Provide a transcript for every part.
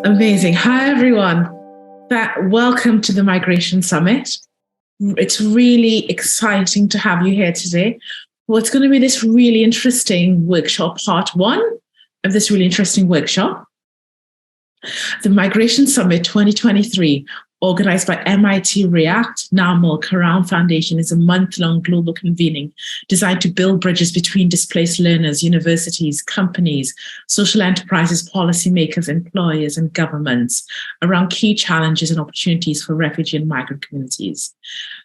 Amazing. Hi, everyone. Welcome to the Migration Summit. It's really exciting to have you here today. What's going to be this really interesting workshop, part one of this really interesting workshop. The Migration Summit 2023, organized by MIT React, NAML, Karam Foundation, is a month-long global convening designed to build bridges between displaced learners, universities, companies, social enterprises, policymakers, employers, and governments around key challenges and opportunities for refugee and migrant communities.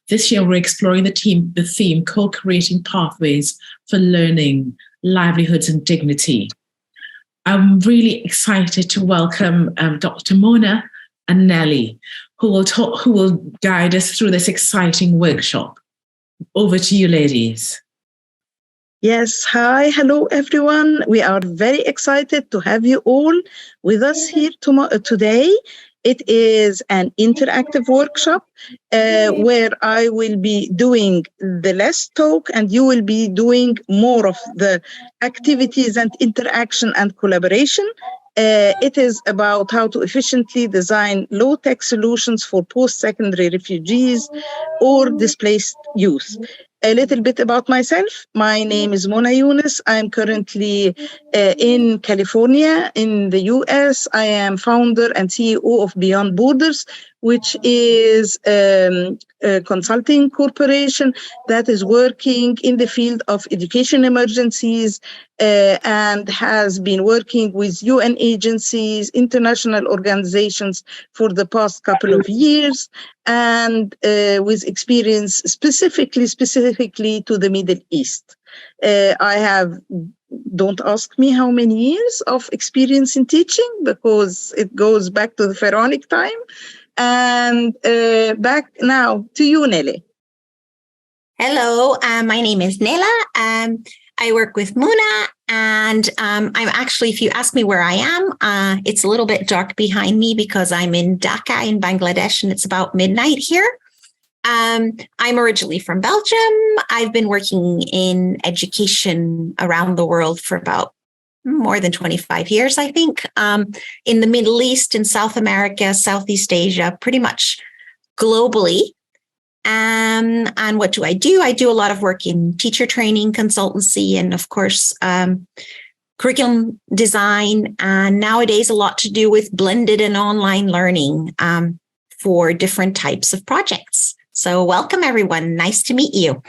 This year, we're exploring the theme, co-creating pathways for learning, livelihoods, and dignity. I'm really excited to welcome Dr. Mona and Nelly, who will guide us through this exciting workshop. Over to you, ladies. Yes, hi, hello everyone. We are very excited to have you all with us here today. It is an interactive workshop where I will be doing the less talk and you will be doing more of the activities and interaction and collaboration. It is about how to efficiently design low-tech solutions for post-secondary refugees or displaced youth. A little bit about myself. My name is Mona Younes. I'm currently in California, in the US. I am founder and CEO of Beyond Borders, which is a consulting corporation that is working in the field of education emergencies and has been working with UN agencies, international organizations for the past couple of years, and with experience specifically to the Middle East. I have, don't ask me how many years of experience in teaching, because it goes back to the Pharaonic time. And back now to you, Nelly. Hello, my name is Nela. I work with Mona, and I'm actually, if you ask me where I am, it's a little bit dark behind me because I'm in Dhaka in Bangladesh, and it's about midnight here. I'm originally from Belgium. I've been working in education around the world for about more than 25 years, I think, in the Middle East, in South America, Southeast Asia, pretty much globally. And what do? I do a lot of work in teacher training, consultancy, and of course, curriculum design. And nowadays, a lot to do with blended and online learning for different types of projects. So welcome, everyone. Nice to meet you.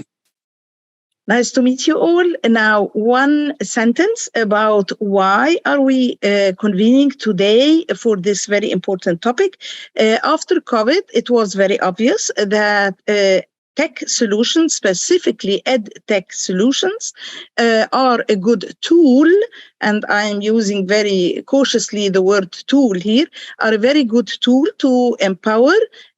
Nice to meet you all. Now, one sentence about why are we convening today for this very important topic. After COVID, it was very obvious that tech solutions, specifically ed tech solutions, are a good tool, and I'm using very cautiously the word tool here, are a very good tool to empower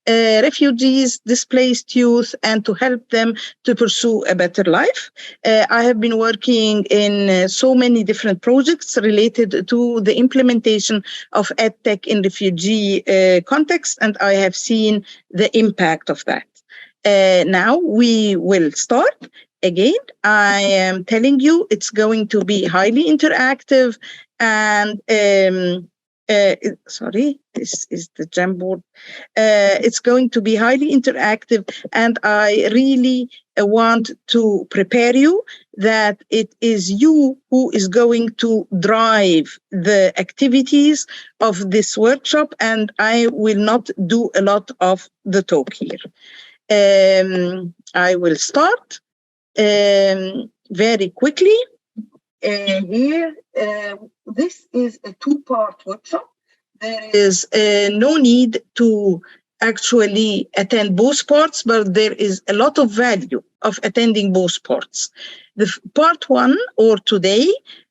refugees, displaced youth, and to help them to pursue a better life. I have been working in so many different projects related to the implementation of EdTech in refugee context, and I have seen the impact of that. Now we will start. Again, I am telling you it's going to be highly interactive and sorry, this is the Jamboard. It's going to be highly interactive, and I really want to prepare you that it is you who is going to drive the activities of this workshop, and I will not do a lot of the talk here. I will start very quickly. Here, this is a two-part workshop. There is no need to actually attend both parts, but there is a lot of value of attending both parts. The part one, or today,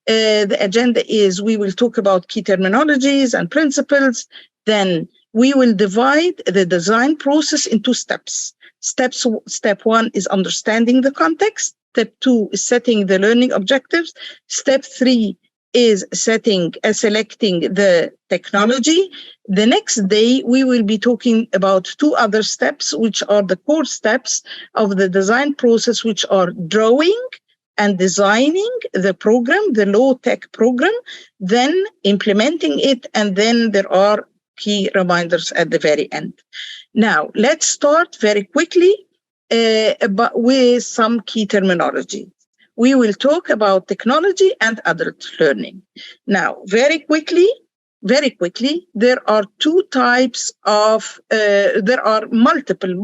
the agenda is we will talk about key terminologies and principles. Then we will divide the design process into steps. Step one is understanding the context. Step two is setting the learning objectives. Step three is selecting the technology. The next day, we will be talking about two other steps, which are the core steps of the design process, which are drawing and designing the program, the low-tech program, then implementing it, and then there are key reminders at the very end. Now, let's start very quickly with some key terminology. We will talk about technology and adult learning. Now, very quickly, there are two types of, there are multiple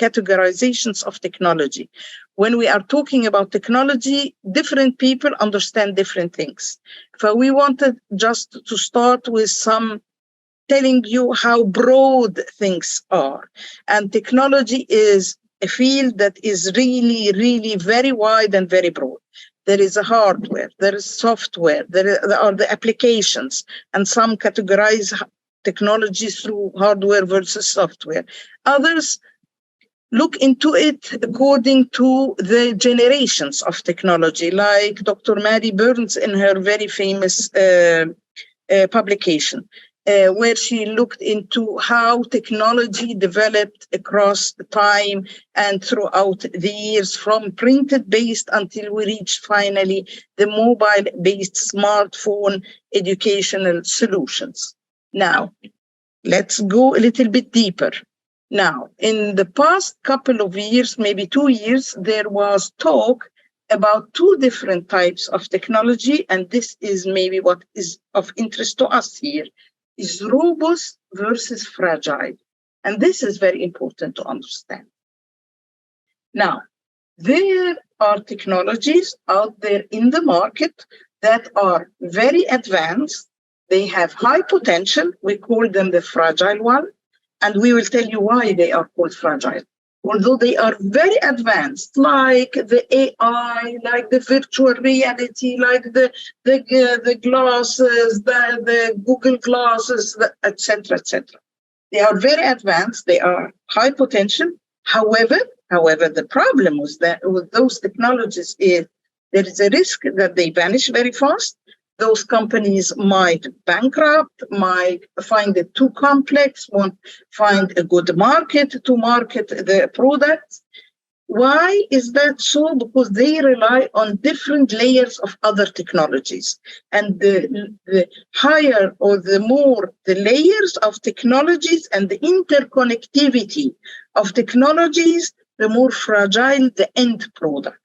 categorizations of technology. When we are talking about technology, different people understand different things. So we wanted just to start with some telling you how broad things are. And technology is a field that is really very wide and very broad. There is a hardware, there is software, there are the applications, and some categorize technology through hardware versus software. Others look into it according to the generations of technology, like Dr. Mary Burns in her very famous publication, where she looked into how technology developed across time and throughout the years, from printed-based until we reached finally the mobile-based smartphone educational solutions. Now, let's go a little bit deeper. Now, in the past couple of years, maybe 2 years, there was talk about two different types of technology, and this is maybe what is of interest to us here, is robust versus fragile. And this is very important to understand. Now, there are technologies out there in the market that are very advanced. They have high potential. We call them the fragile one. And we will tell you why they are called fragile. Although they are very advanced, like the AI, like the virtual reality, like the glasses, the Google glasses, etc. They are very advanced. They are high potential. However, the problem with those technologies is there is a risk that they vanish very fast. Those companies might bankrupt, might find it too complex, won't find a good market to market their products. Why is that so? Because they rely on different layers of other technologies. And the higher or the more the layers of technologies and the interconnectivity of technologies, the more fragile the end product.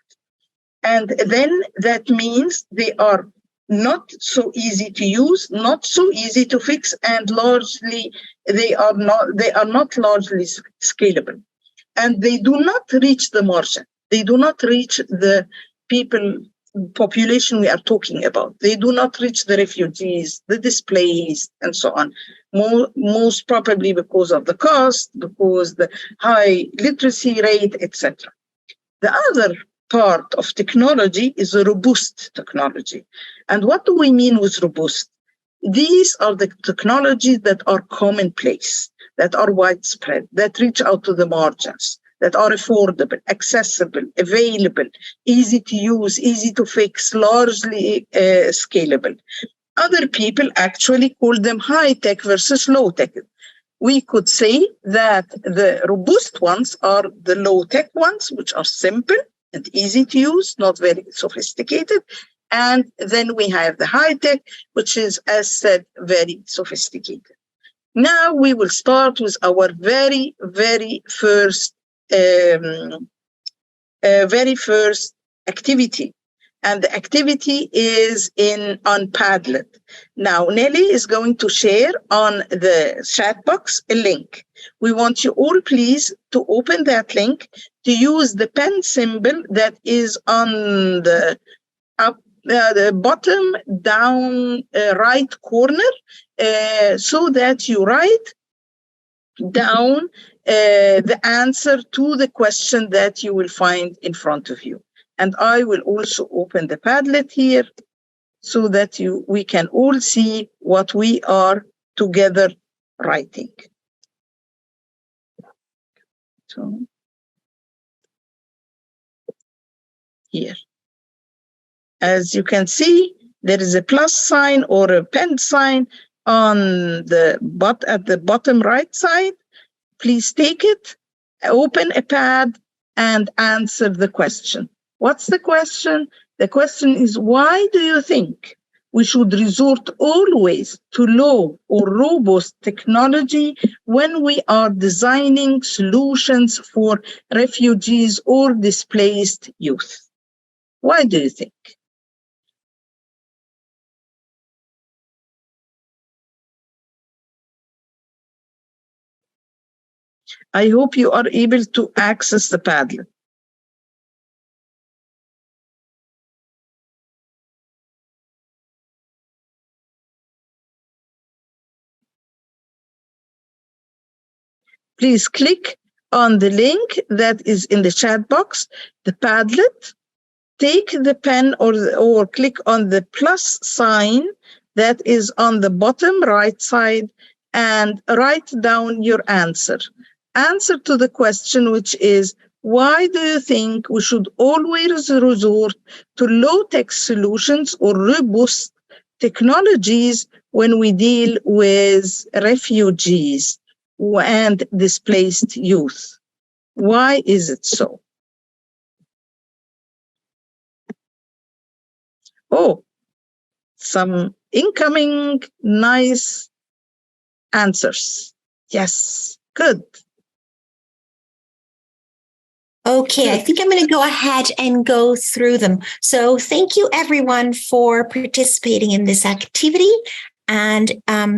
And then that means they are not so easy to use, not so easy to fix, and largely they are not largely scalable. And they do not reach the margin. They do not reach the population we are talking about. They do not reach the refugees, the displaced, and so on. Most probably because of the cost, because the high literacy rate, etc. The other part of technology is a robust technology. And what do we mean with robust? These are the technologies that are commonplace, that are widespread, that reach out to the margins, that are affordable, accessible, available, easy to use, easy to fix, largely scalable. Other people actually call them high-tech versus low-tech. We could say that the robust ones are the low-tech ones, which are simple and easy to use, not very sophisticated. And then we have the high-tech, which is, as said, very sophisticated. Now we will start with our very first activity. And the activity is on Padlet. Now, Nelly is going to share on the chat box a link. We want you all, please, to open that link, to use the pen symbol that is on the bottom down right corner, so that you write down the answer to the question that you will find in front of you. And I will also open the Padlet here so that we can all see what we are together writing. So here, as you can see, there is a plus sign or a pen sign on the at the bottom right side. Please take it, open a pad, and answer the question. What's the question? The question is, why do you think we should resort always to low or robust technology when we are designing solutions for refugees or displaced youth. Why do you think? I hope you are able to access the Padlet. Please click on the link that is in the chat box, the Padlet. Take the pen or click on the plus sign that is on the bottom right side and write down your answer. Answer to the question, which is, why do you think we should always resort to low-tech solutions or robust technologies when we deal with refugees and displaced youth? Why is it so? Oh, some incoming nice answers. Yes, good. Okay, I think I'm going to go ahead and go through them. So thank you everyone for participating in this activity and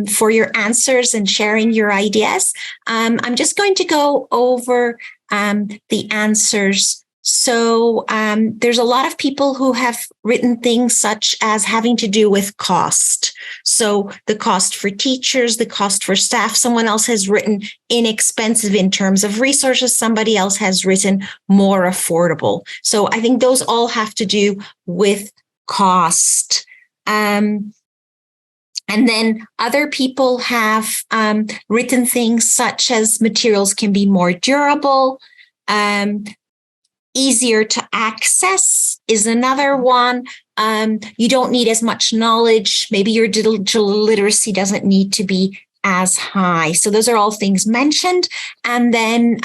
for your answers and sharing your ideas. I'm just going to go over the answers. So there's a lot of people who have written things such as having to do with cost. So the cost for teachers, the cost for staff. Someone else has written inexpensive in terms of resources. Somebody else has written more affordable. So I think those all have to do with cost. And then other people have written things such as materials can be more durable. Easier to access is another one. You don't need as much knowledge. Maybe your digital literacy doesn't need to be as high. So those are all things mentioned. And then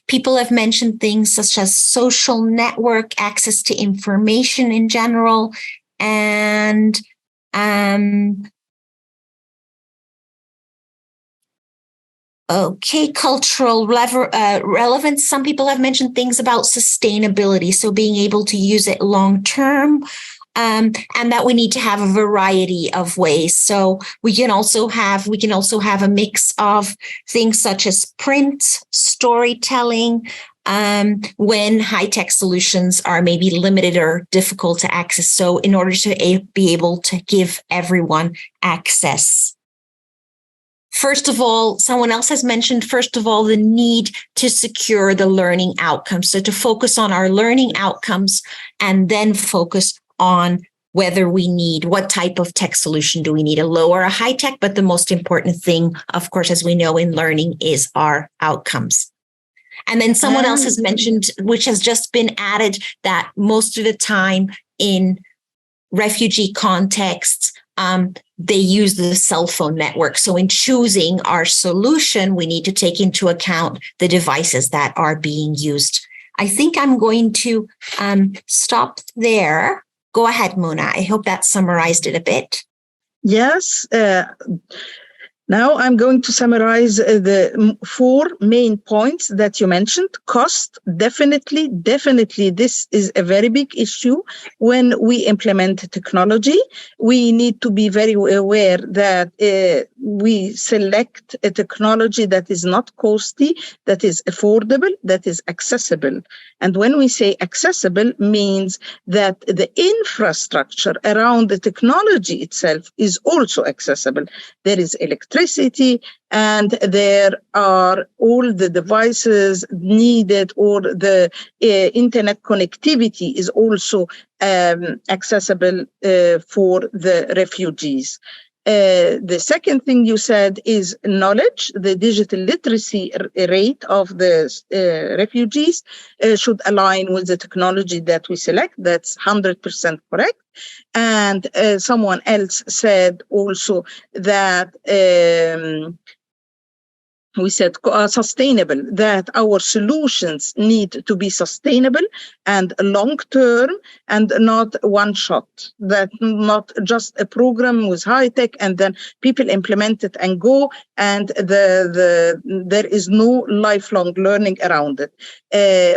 people have mentioned things such as social network, access to information in general, and okay, cultural relevance. Some people have mentioned things about sustainability, so being able to use it long term, and that we need to have a variety of ways. So we can also have a mix of things such as print, storytelling, when high-tech solutions are maybe limited or difficult to access. So in order to be able to give everyone access. First of all, someone else has mentioned, first of all, the need to secure the learning outcomes. So to focus on our learning outcomes and then focus on whether we need, what type of tech solution do we need, a low or a high tech? But the most important thing, of course, as we know in learning, is our outcomes. And then someone else has mentioned, which has just been added, that most of the time in refugee contexts, they use the cell phone network. So in choosing our solution, we need to take into account the devices that are being used. I think I'm going to stop there. Go ahead, Muna. I hope that summarized it a bit. Yes. Now I'm going to summarize the 4 main points that you mentioned. Cost, definitely, this is a very big issue when we implement technology. We need to be very aware that we select a technology that is not costly, that is affordable, that is accessible. And when we say accessible, means that the infrastructure around the technology itself is also accessible. There is electricity, and there are all the devices needed, or the internet connectivity is also accessible for the refugees. The second thing you said is knowledge. The digital literacy rate of the refugees should align with the technology that we select. That's 100% correct. And someone else said also that we said sustainable, that our solutions need to be sustainable and long-term and not one shot, that not just a program with high tech and then people implement it and go, and there is no lifelong learning around it.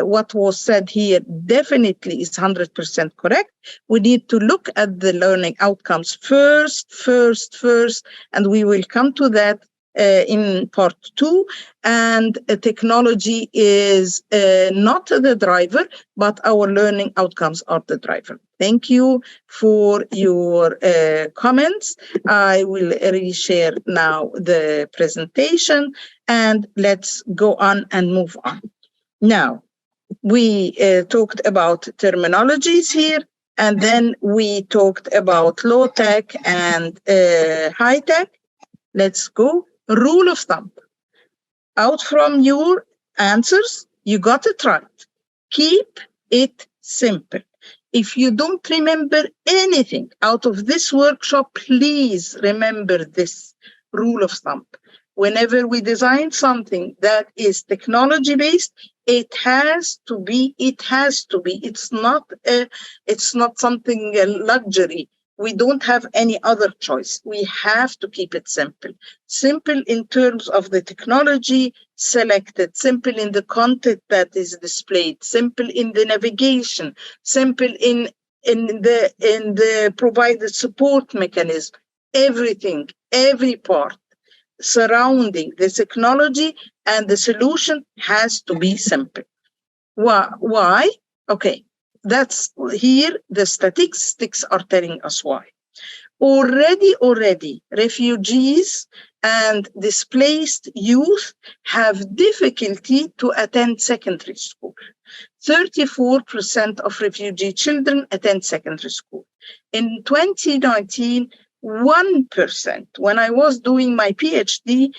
What was said here definitely is 100% correct. We need to look at the learning outcomes first, and we will come to that in part 2, and technology is not the driver, but our learning outcomes are the driver. Thank you for your comments. I will reshare now the presentation, and let's go on and move on. Now, we talked about terminologies here, and then we talked about low tech and high tech. Let's go. Rule of thumb. Out from your answers, you got it right. Keep it simple. If you don't remember anything out of this workshop, please remember this rule of thumb. Whenever we design something that is technology-based, it has to be. It's not something luxury. We don't have any other choice. We have to keep it simple. Simple in terms of the technology selected, simple in the content that is displayed, simple in the navigation, simple in the provided support mechanism. Everything, every part surrounding the technology and the solution has to be simple. Why? Okay. That's here, the statistics are telling us why. Already, refugees and displaced youth have difficulty to attend secondary school. 34% of refugee children attend secondary school. In 2019, 1%. When I was doing my PhD,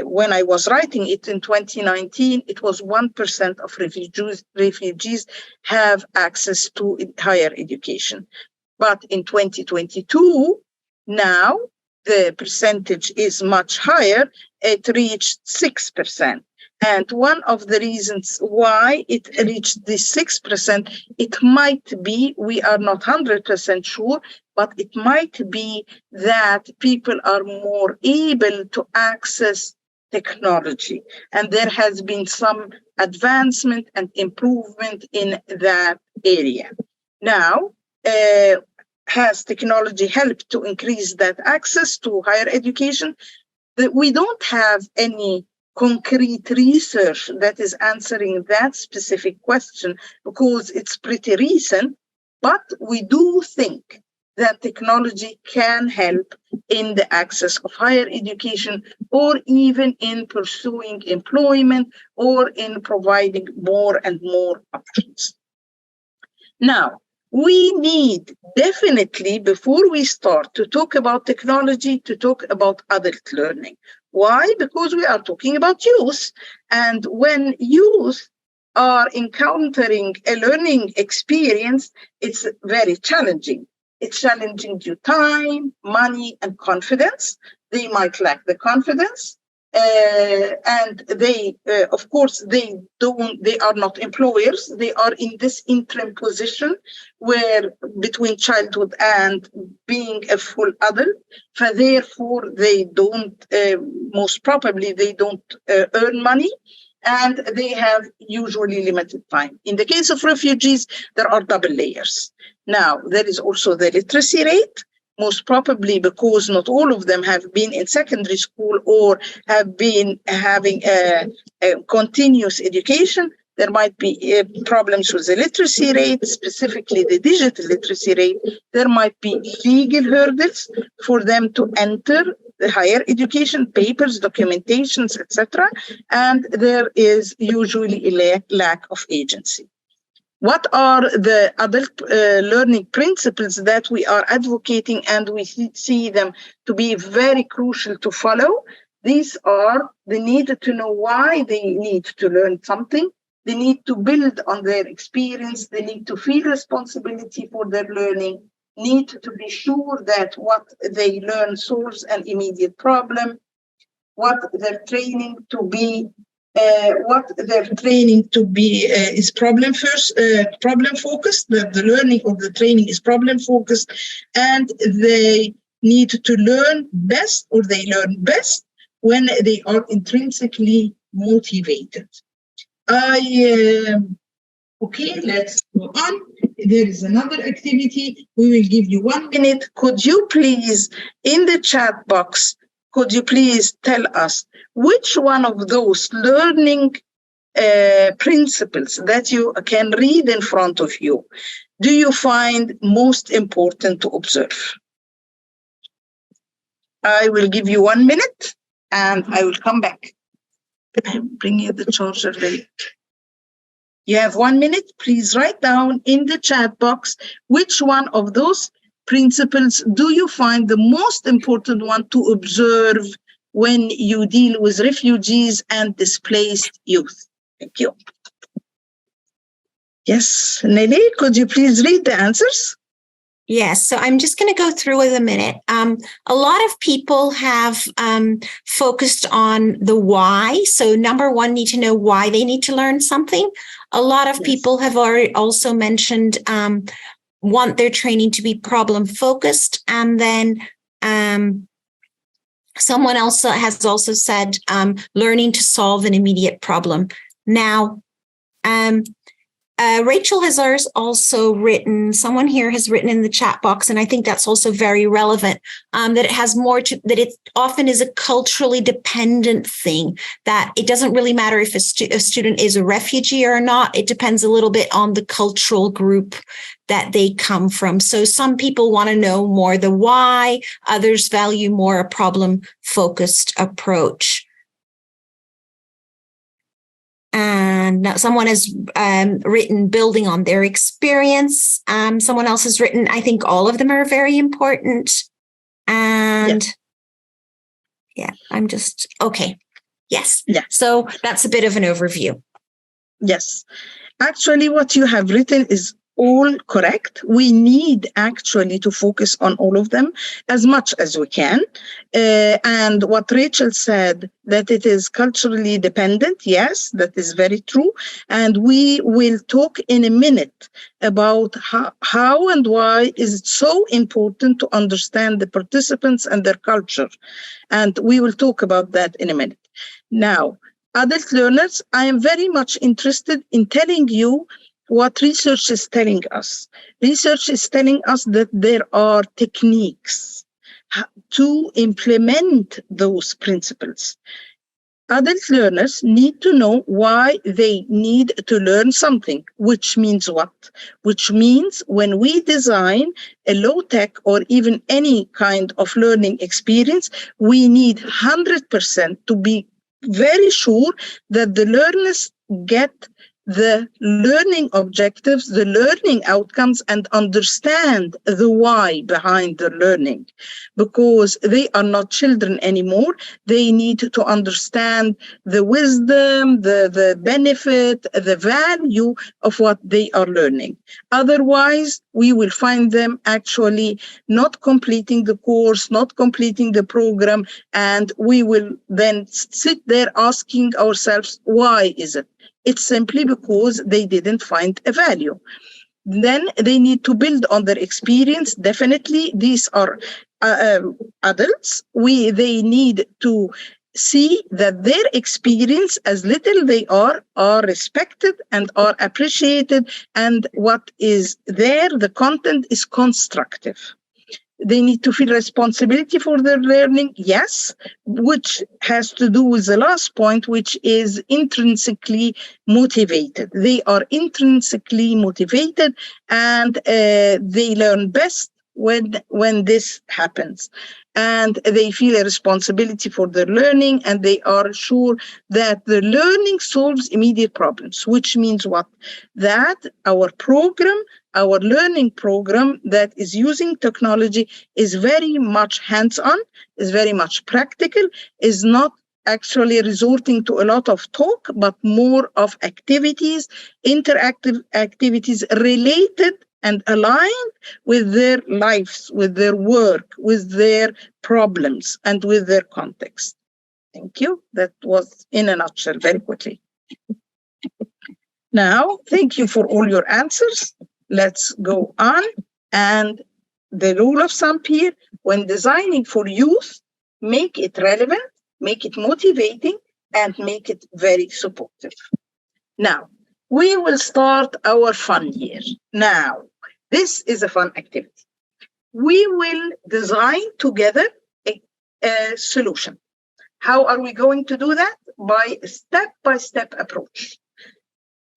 when I was writing it in 2019, it was 1% of refugees have access to higher education. But in 2022, now the percentage is much higher. It reached 6%. And one of the reasons why it reached this 6%, it might be, we are not 100% sure, but it might be that people are more able to access technology. And there has been some advancement and improvement in that area. Now, has technology helped to increase that access to higher education? We don't have any concrete research that is answering that specific question because it's pretty recent, but we do think that technology can help in the access of higher education, or even in pursuing employment, or in providing more and more options. Now, we need definitely, before we start to talk about technology, to talk about adult learning. Why? Because we are talking about youth. And when youth are encountering a learning experience, it's very challenging. It's challenging due to time, money, and confidence. They might lack the confidence. And they, of course, they are not employers. They are in this interim position where between childhood and being a full adult. So therefore, they don't, most probably, they don't earn money, and they have usually limited time. In the case of refugees, there are double layers. Now, there is also the literacy rate. Most probably because not all of them have been in secondary school or have been having a continuous education. There might be problems with the literacy rate, specifically the digital literacy rate. There might be legal hurdles for them to enter the higher education, papers, documentations, etc. And there is usually a lack of agency. What are the adult learning principles that we are advocating, and we see them to be very crucial to follow? These are the need to know why they need to learn something. They need to build on their experience. They need to feel responsibility for their learning, need to be sure that what they learn solves an immediate problem, what they're training to be is problem focused. The learning of the training is problem focused, and they need to learn best, or they learn best when they are intrinsically motivated. Okay, let's go on. There is another activity. We will give you 1 minute. Could you please, in the chat box, could you please tell us which one of those learning principles that you can read in front of you do you find most important to observe? I will give you 1 minute and I will come back. Bring you the charger ready. You have 1 minute. Please write down in the chat box which one of those principles do you find the most important one to observe when you deal with refugees and displaced youth. Thank you. Yes, Nelly, could you please read the answers? Yes, so I'm just going to go through with a minute. A lot of people have focused on the why. So number one, need to know why they need to learn something. A lot of people have already also mentioned want their training to be problem focused. And then someone else has also said learning to solve an immediate problem. Now, Rachel has also written, someone here has written in the chat box, and I think that's also very relevant, that it has more to, that it often is a culturally dependent thing, that it doesn't really matter if a student is a refugee or not. It depends a little bit on the cultural group that they come from. So some people want to know more the why, others value more a problem-focused approach. And now someone has written building on their experience. Someone else has written, I think all of them are very important. And yeah, I'm just, okay. Yes. Yeah. So that's a bit of an overview. Yes. Actually, what you have written is all correct. We need actually to focus on all of them as much as we can. And what Rachel said, that it is culturally dependent, yes, that is very true. And we will talk in a minute about how and why is it so important to understand the participants and their culture. And we will talk about that in a minute. Now, adult learners, I am very much interested in telling you what research is telling us. Research is telling us that there are techniques to implement those principles. Adult learners need to know why they need to learn something, which means what? Which means when we design a low-tech or even any kind of learning experience, we need 100% to be very sure that the learners get the learning objectives, the learning outcomes, and understand the why behind the learning, because they are not children anymore. They need to understand the wisdom, the benefit, the value of what they are learning. Otherwise, we will find them actually not completing the course, not completing the program, and we will then sit there asking ourselves, why is it? It's simply because they didn't find a value. Then they need to build on their experience. Definitely, these are adults. They need to see that their experience, as little they are respected and are appreciated, and what is there, the content is constructive. They need to feel responsibility for their learning, yes, which has to do with the last point, which is intrinsically motivated. They are intrinsically motivated, and they learn best when this happens. And they feel a responsibility for their learning, and they are sure that the learning solves immediate problems, which means what? That our program, our learning program that is using technology is very much hands-on, is very much practical, is not actually resorting to a lot of talk, but more of activities, interactive activities related and aligned with their lives, with their work, with their problems, and with their context. Thank you. That was in a nutshell, very quickly. Now, thank you for all your answers. Let's go on. And the rule of thumb here, when designing for youth, make it relevant, make it motivating, and make it very supportive. Now, we will start our fun here. Now, this is a fun activity. We will design together a solution. How are we going to do that? By a step-by-step approach.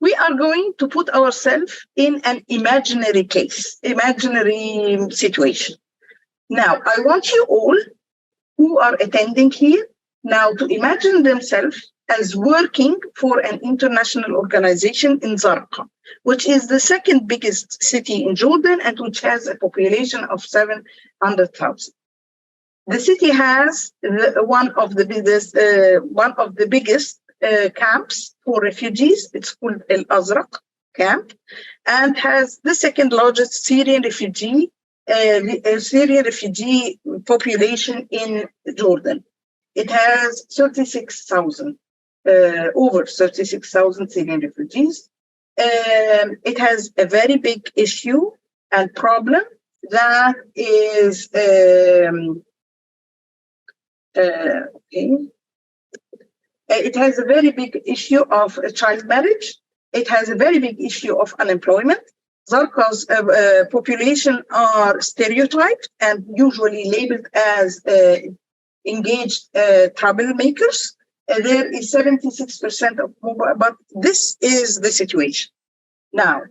We are going to put ourselves in an imaginary case, imaginary situation. Now, I want you all who are attending here now to imagine themselves as working for an international organization in Zarqa, which is the second biggest city in Jordan and which has a population of 700,000. The city has one of the biggest camps for refugees. It's called El Azraq camp, and has the second largest Syrian refugee population in Jordan. It has 36,000, over 36,000 Syrian refugees. It has a very big issue and problem that is it has a very big issue of child marriage. It has a very big issue of unemployment. Zarqa's population are stereotyped and usually labeled as engaged troublemakers. There is 76% of mobile, but this is the situation. Now,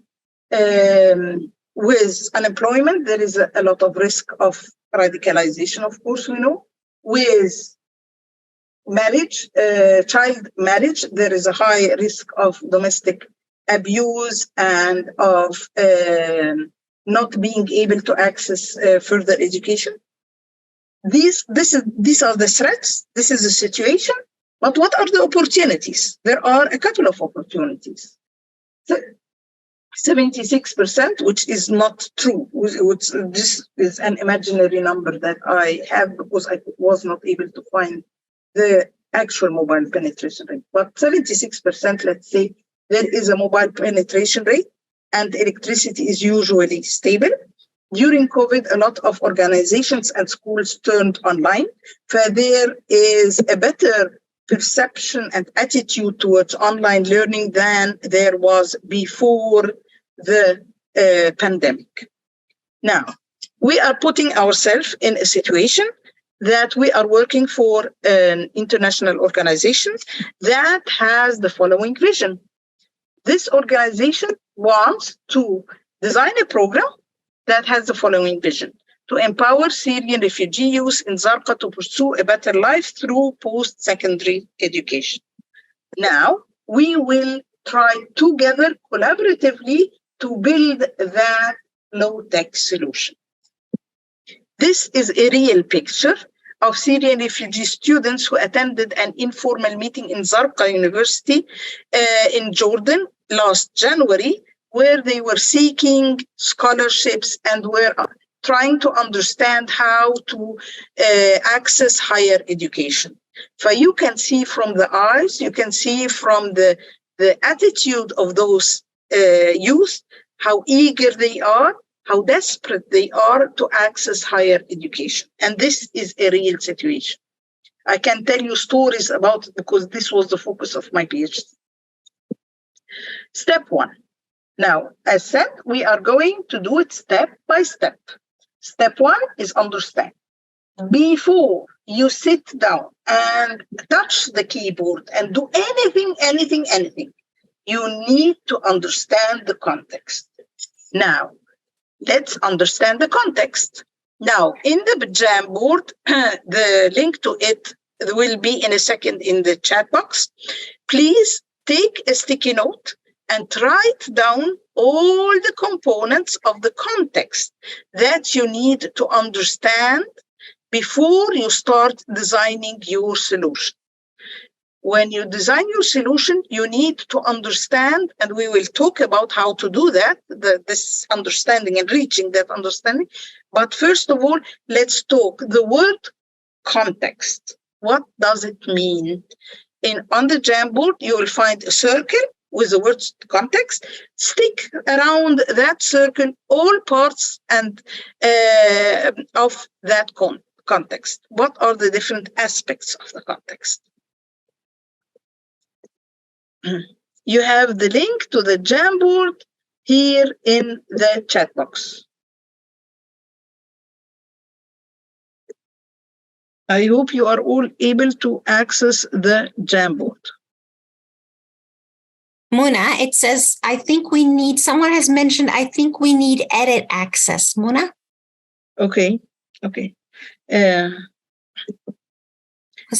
with unemployment, there is a lot of risk of radicalization, of course, we know. With marriage, child marriage, there is a high risk of domestic abuse and of not being able to access further education. These are the threats. This is the situation. But what are the opportunities? There are a couple of opportunities. 76%, which is not true. This is an imaginary number that I have because I was not able to find the actual mobile penetration rate. But 76%, let's say, there is a mobile penetration rate and electricity is usually stable. During COVID, a lot of organizations and schools turned online, so there is a better perception and attitude towards online learning than there was before the pandemic. Now, we are putting ourselves in a situation that we are working for an international organization that has the following vision. This organization wants to design a program that has the following vision: to empower Syrian refugee youth in Zarqa to pursue a better life through post-secondary education. Now, we will try together collaboratively to build that low-tech solution. This is a real picture of Syrian refugee students who attended an informal meeting in Zarqa University in Jordan last January, where they were seeking scholarships and were trying to understand how to access higher education. So you can see from the eyes, you can see from the attitude of those youth, how eager they are, how desperate they are to access higher education. And this is a real situation. I can tell you stories about it because this was the focus of my PhD. Step one. Now, as said, we are going to do it step by step. Step one is understand. Before you sit down and touch the keyboard and do anything, you need to understand the context. Now, let's understand the context. Now, in the Jamboard, the link to it will be in a second in the chat box. Please take a sticky note and write down all the components of the context that you need to understand before you start designing your solution. When you design your solution, you need to understand, and we will talk about how to do that, this understanding and reaching that understanding. But first of all, let's talk the word context. What does it mean? On the Jamboard, you will find a circle with the word context. Stick around that circle all parts and of that context. What are the different aspects of the context? You have the link to the Jamboard here in the chat box. I hope you are all able to access the Jamboard. Muna, it says, someone has mentioned, I think we need edit access. Muna? Okay. Because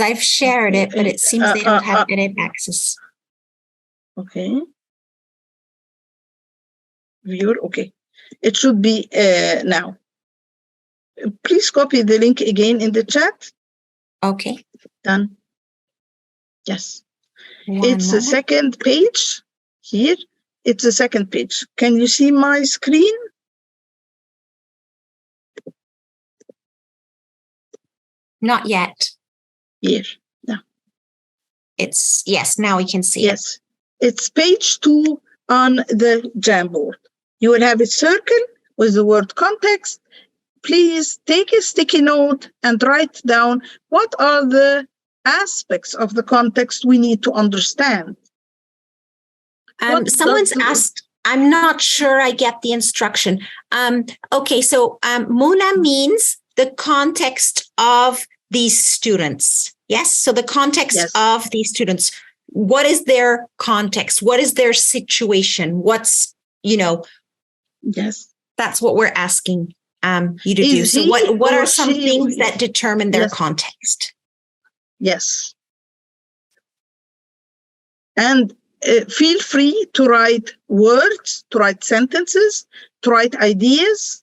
I've shared it, but it seems they don't have edit access. Okay. Viewer, okay. It should be now. Please copy the link again in the chat. Okay. Done. Yes. It's the second page here. It's the second page. Can you see my screen? Not yet. Here. No. Yes, now we can see it. It's page 2 on the Jamboard. You will have a circle with the word context. Please take a sticky note and write down what are the aspects of the context we need to understand. Someone's asked, I'm not sure I get the instruction. Okay, so Muna means the context of these students. Yes, so the context of these students. What is their context? What is their situation? What's, Yes. That's what we're asking you to do. So what are some things that determine their context? Yes. And feel free to write words, to write sentences, to write ideas.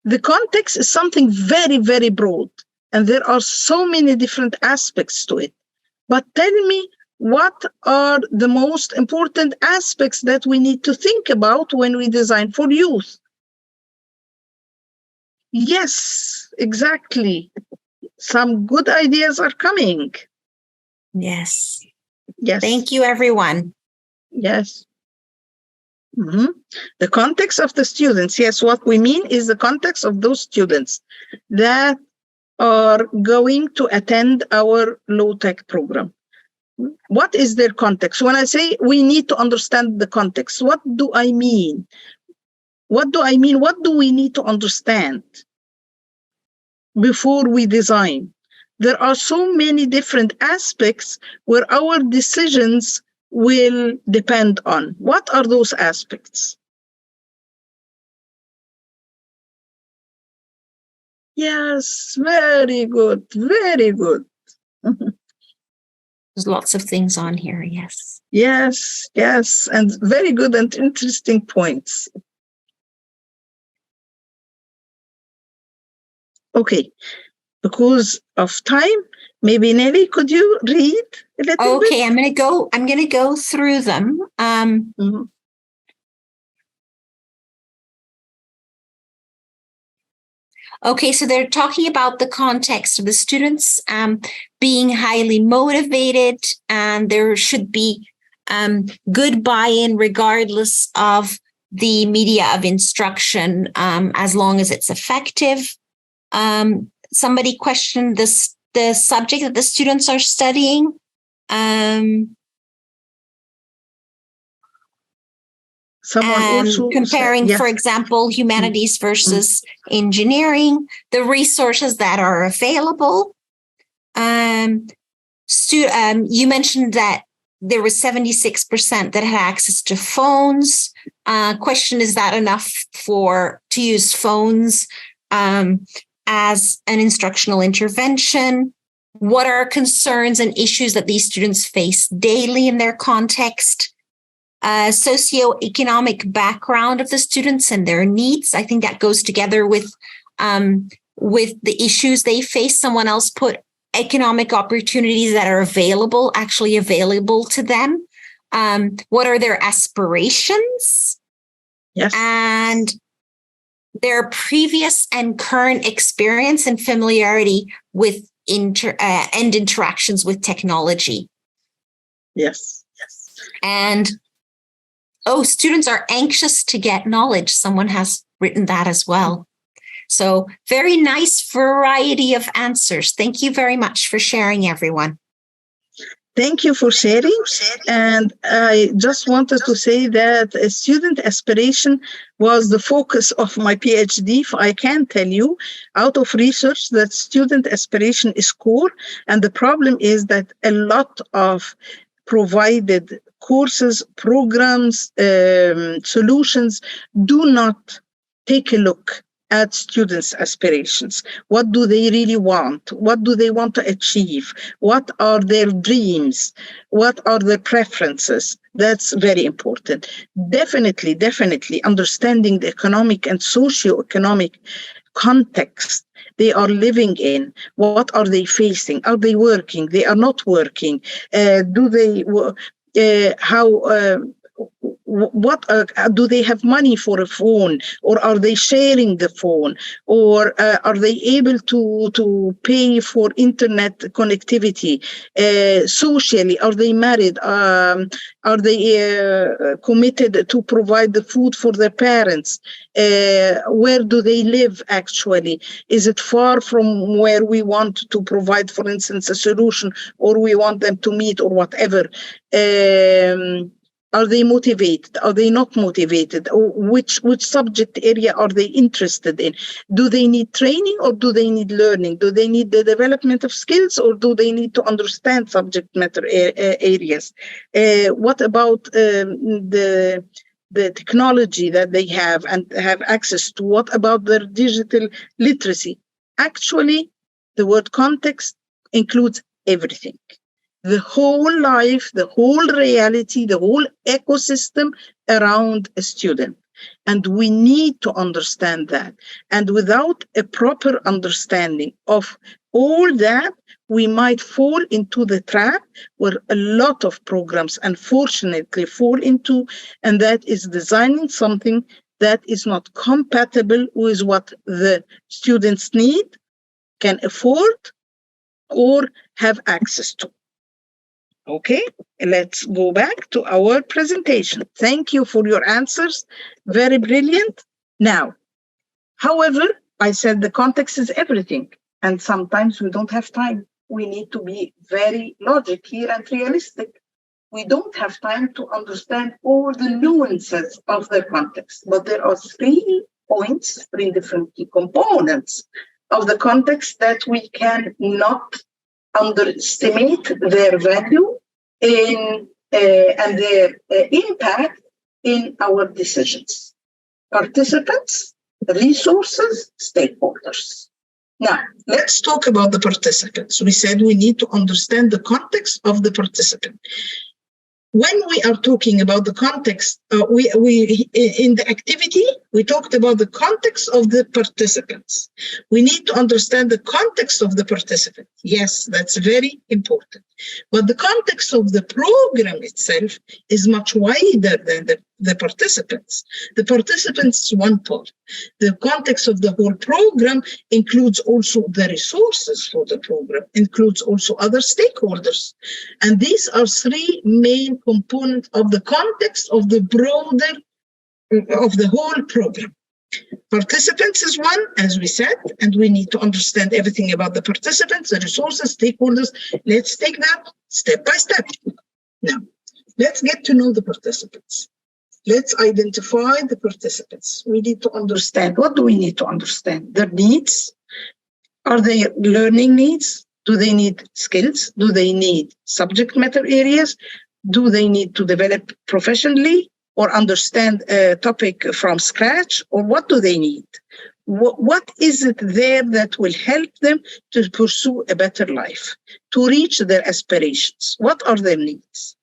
The context is something very, very broad, and there are so many different aspects to it. But tell me, what are the most important aspects that we need to think about when we design for youth? Yes, exactly. Some good ideas are coming. Yes. Yes. Thank you, everyone. Yes. Mm-hmm. The context of the students. Yes, what we mean is the context of those students that are going to attend our low-tech program. What is their context? When I say we need to understand the context, what do I mean? What do I mean? What do we need to understand before we design? There are so many different aspects where our decisions will depend on. What are those aspects? Yes, very good, very good. There's lots of things on here, yes. Yes, yes, and very good and interesting points. Okay, because of time, maybe Nelly, could you read a little bit? Okay, I'm gonna go through them. Mm-hmm. Okay, so they're talking about the context of the students being highly motivated, and there should be good buy-in regardless of the media of instruction, as long as it's effective. Somebody questioned the subject that the students are studying. Someone also comparing, for example, humanities versus engineering, the resources that are available. You mentioned that there was 76% that had access to phones. Question, is that enough to use phones as an instructional intervention? What are concerns and issues that these students face daily in their context? Socioeconomic background of the students and their needs. I think that goes together with the issues they face. Someone else put economic opportunities that are actually available to them. What are their aspirations? Yes. And their previous and current experience and familiarity with interactions with technology. Yes. And students are anxious to get knowledge. Someone has written that as well. So very nice variety of answers. Thank you very much for sharing, everyone. Thank you for sharing. And I just wanted to say that student aspiration was the focus of my PhD. I can tell you out of research that student aspiration is core. And the problem is that a lot of provided courses, programs, solutions do not take a look at students' aspirations. What do they really want? What do they want to achieve? What are their dreams? What are their preferences? That's very important. Definitely understanding the economic and socio-economic context they are living in. What are they facing? Are they working? They are not working. Do they have money for a phone, or are they sharing the phone, or are they able to pay for internet connectivity? Socially, are they married? Are they committed to provide the food for their parents? Where do they live actually? Is it far from where we want to provide, for instance, a solution, or we want them to meet, or whatever? Are they motivated? Are they not motivated? Or which subject area are they interested in? Do they need training, or do they need learning? Do they need the development of skills, or do they need to understand subject matter areas? What about the technology that they have and have access to? What about their digital literacy? Actually, the word context includes everything. The whole life, the whole reality, the whole ecosystem around a student. And we need to understand that. And without a proper understanding of all that, we might fall into the trap where a lot of programs unfortunately fall into, and that is designing something that is not compatible with what the students need, can afford, or have access to. Okay, let's go back to our presentation. Thank you for your answers. Very brilliant. Now, however, I said the context is everything, and sometimes we don't have time. We need to be very logical here and realistic. We don't have time to understand all the nuances of the context, but there are 3 points, 3 different key components of the context that we can not underestimate their value and their impact in our decisions. Participants, resources, stakeholders. Now, let's talk about the participants. We said we need to understand the context of the participant. When we are talking about the context, we in the activity, we talked about the context of the participants. We need to understand the context of the participant. Yes, that's very important. But the context of the program itself is much wider than the participants. The participants is one part. The context of the whole program includes also the resources for the program, includes also other stakeholders. And these are 3 main components of the context of the broader, of the whole program. Participants is one, as we said, and we need to understand everything about the participants, the resources, stakeholders. Let's take that step by step. Now, let's get to know the participants. Let's identify the participants. We need to understand. What do we need to understand? Their needs. Are they learning needs? Do they need skills? Do they need subject matter areas? Do they need to develop professionally or understand a topic from scratch? Or what do they need? What is it there that will help them to pursue a better life, to reach their aspirations? What are their needs?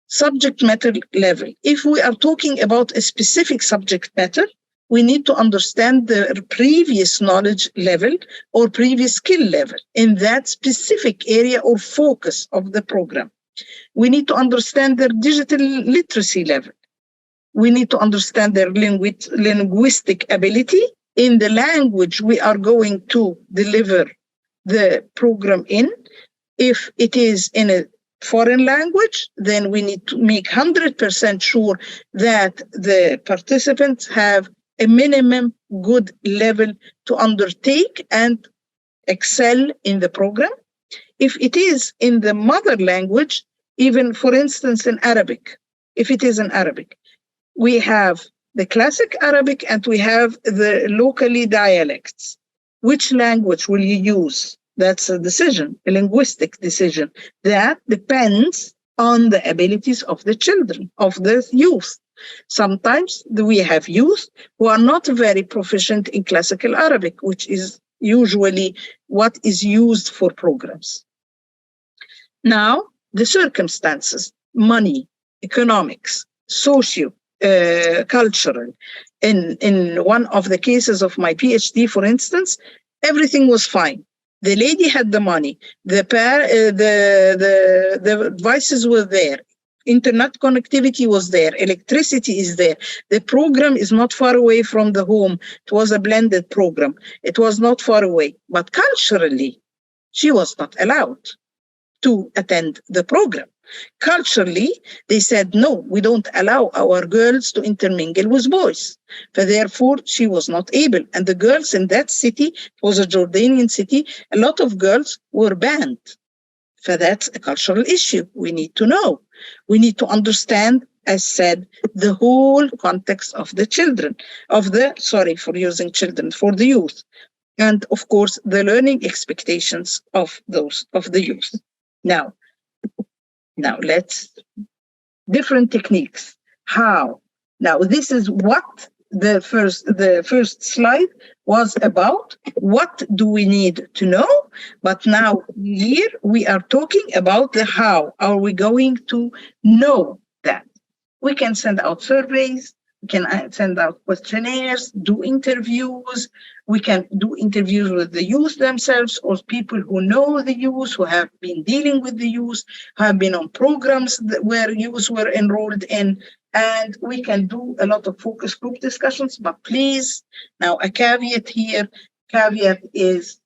Subject matter level. If we are talking about a specific subject matter, we need to understand the previous knowledge level or previous skill level in that specific area or focus of the program. We need to understand their digital literacy level. We need to understand their linguistic ability in the language we are going to deliver the program in. If it is in a foreign language, then we need to make 100% sure that the participants have a minimum good level to undertake and excel in the program. If it is in the mother language, even for instance in Arabic, if it is in Arabic, we have the classic Arabic and we have the locally dialects. Which language will you use? That's a decision, a linguistic decision. That depends on the abilities of the children, of the youth. Sometimes we have youth who are not very proficient in classical Arabic, which is usually what is used for programs. Now, the circumstances, money, economics, socio-cultural. In one of the cases of my PhD, for instance, everything was fine. The lady had the money, the devices were there, internet connectivity was there, electricity is there. The program is not far away from the home. It was a blended program. It was not far away. But culturally, she was not allowed to attend the program. Culturally, they said, no, we don't allow our girls to intermingle with boys. So therefore, she was not able. And the girls in that city, it was a Jordanian city, a lot of girls were banned. So that's a cultural issue. We need to know. We need to understand, as said, the whole context of the children, for the youth. And of course, the learning expectations of the youth. Now let's different techniques. How? Now this is what the first slide was about. What do we need to know? But now here we are talking about the how. Are we going to know that? We can send out surveys. We can send out questionnaires, do interviews. We can do interviews with the youth themselves or people who know the youth, who have been dealing with the youth, who have been on programs where youth were enrolled in. And we can do a lot of focus group discussions. But please, now a caveat here. Caveat is,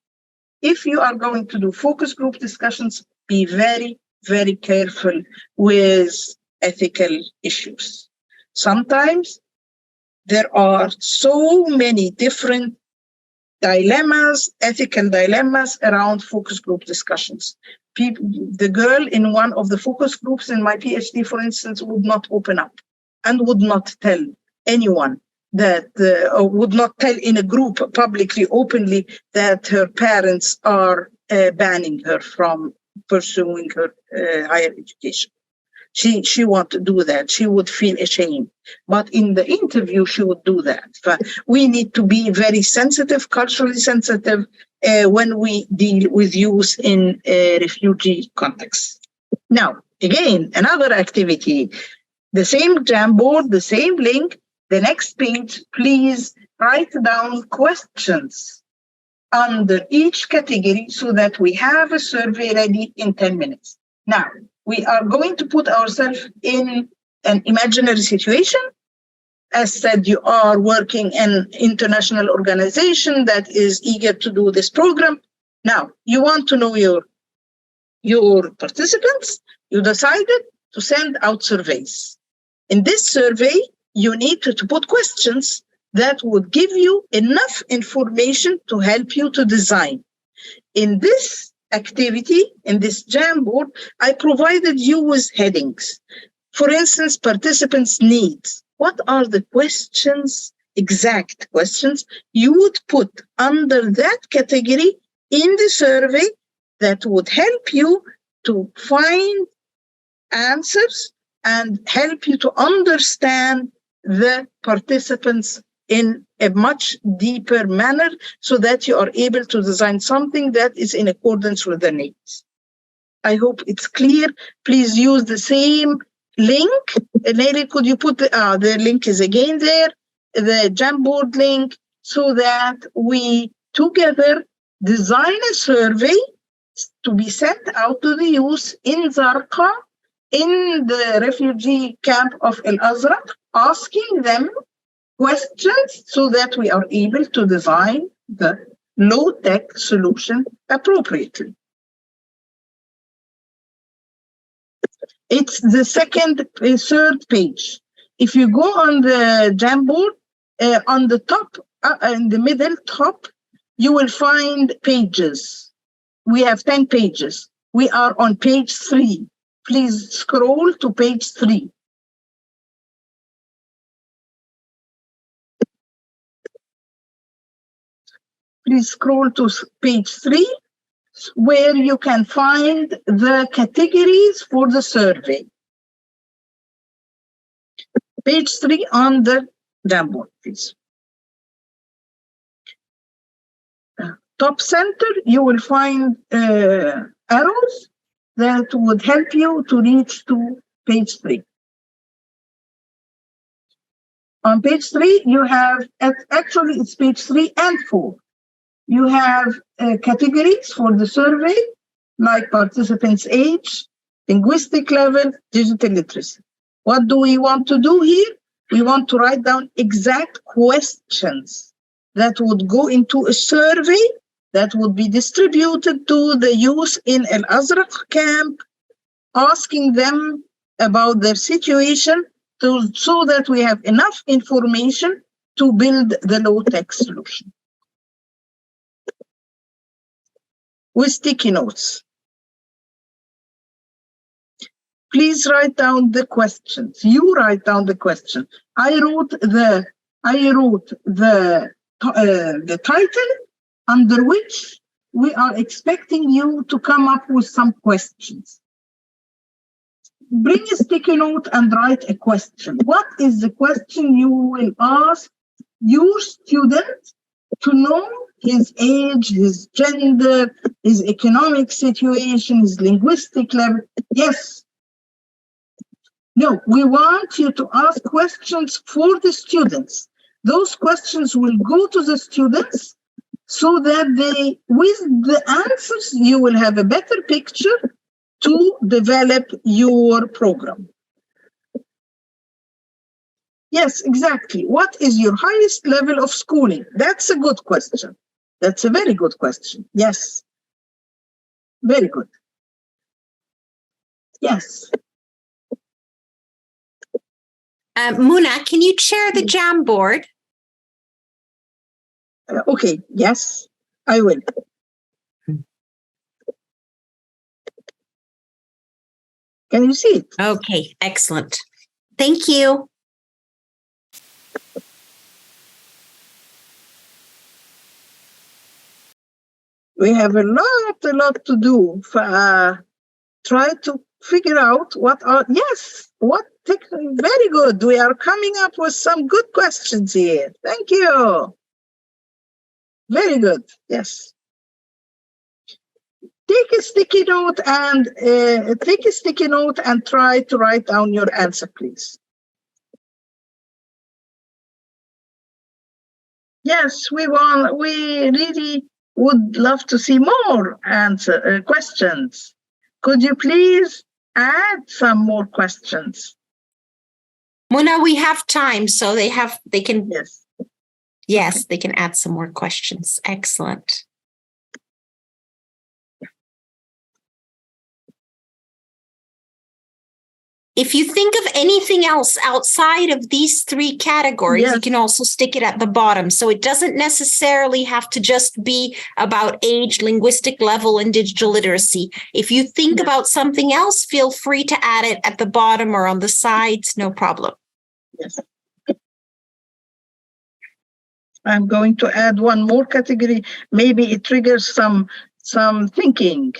if you are going to do focus group discussions, be very, very careful with ethical issues. Sometimes there are so many different dilemmas, ethical dilemmas around focus group discussions. The girl in one of the focus groups in my PhD, for instance, would not open up and would not tell anyone that, would not tell in a group publicly, openly, that her parents are banning her from pursuing her higher education. She won't do that. She would feel ashamed. But in the interview, she would do that. But we need to be very sensitive, culturally sensitive, when we deal with youth in a refugee context. Now, again, another activity, the same Jamboard, the same link, the next page, please write down questions under each category so that we have a survey ready in 10 minutes. Now, we are going to put ourselves in an imaginary situation. As said, you are working in an international organization that is eager to do this program. Now, you want to know your participants. You decided to send out surveys. In this survey, you need to put questions that would give you enough information to help you to design. In this activity, in this Jamboard, I provided you with headings. For instance, participants' needs. What are the questions, exact questions, you would put under that category in the survey that would help you to find answers and help you to understand the participants in a much deeper manner so that you are able to design something that is in accordance with their needs. I hope it's clear. Please use the same link. Nelly, could you put the link is again there, the Jamboard link, so that we together design a survey to be sent out to the youth in Zarqa, in the refugee camp of Al Azraq, asking them questions so that we are able to design the low-tech solution appropriately. It's the third page. If you go on the Jamboard, on the top, in the middle top, you will find pages. We have 10 pages. We are on page 3. Please scroll to page 3. Please scroll to page 3, where you can find the categories for the survey. Page 3 on the Jamboard, please. Top center, you will find arrows that would help you to reach to page 3. On page 3, you have, actually it's page 3 and 4. You have categories for the survey, like participants' age, linguistic level, digital literacy. What do we want to do here? We want to write down exact questions that would go into a survey that would be distributed to the youth in Al Azraq camp, asking them about their situation so that we have enough information to build the low-tech solution. With sticky notes. Please write down the questions. You write down the question. I wrote the title under which we are expecting you to come up with some questions. Bring a sticky note and write a question. What is the question you will ask your student to know his age, his gender, his economic situation, his linguistic level? Yes. No, we want you to ask questions for the students. Those questions will go to the students so that with the answers, you will have a better picture to develop your program. Yes, exactly. What is your highest level of schooling? That's a good question. That's a very good question. Yes. Very good. Yes. Muna, can you chair the Jamboard? Okay, yes, I will. Can you see it? Okay, excellent. Thank you. We have a lot to do. Try to figure out very good. We are coming up with some good questions here. Thank you. Very good. Yes. Take a sticky note and try to write down your answer, please. Yes, we really would love to see more questions. Could you please add some more questions? Muna, we have time, so they can. Yes. Yes, okay. They can add some more questions. Excellent. If you think of anything else outside of these 3 categories, yes. You can also stick it at the bottom. So it doesn't necessarily have to just be about age, linguistic level, and digital literacy. If you think yes. about something else, feel free to add it at the bottom or on the sides, no problem. Yes. I'm going to add one more category. Maybe it triggers some thinking.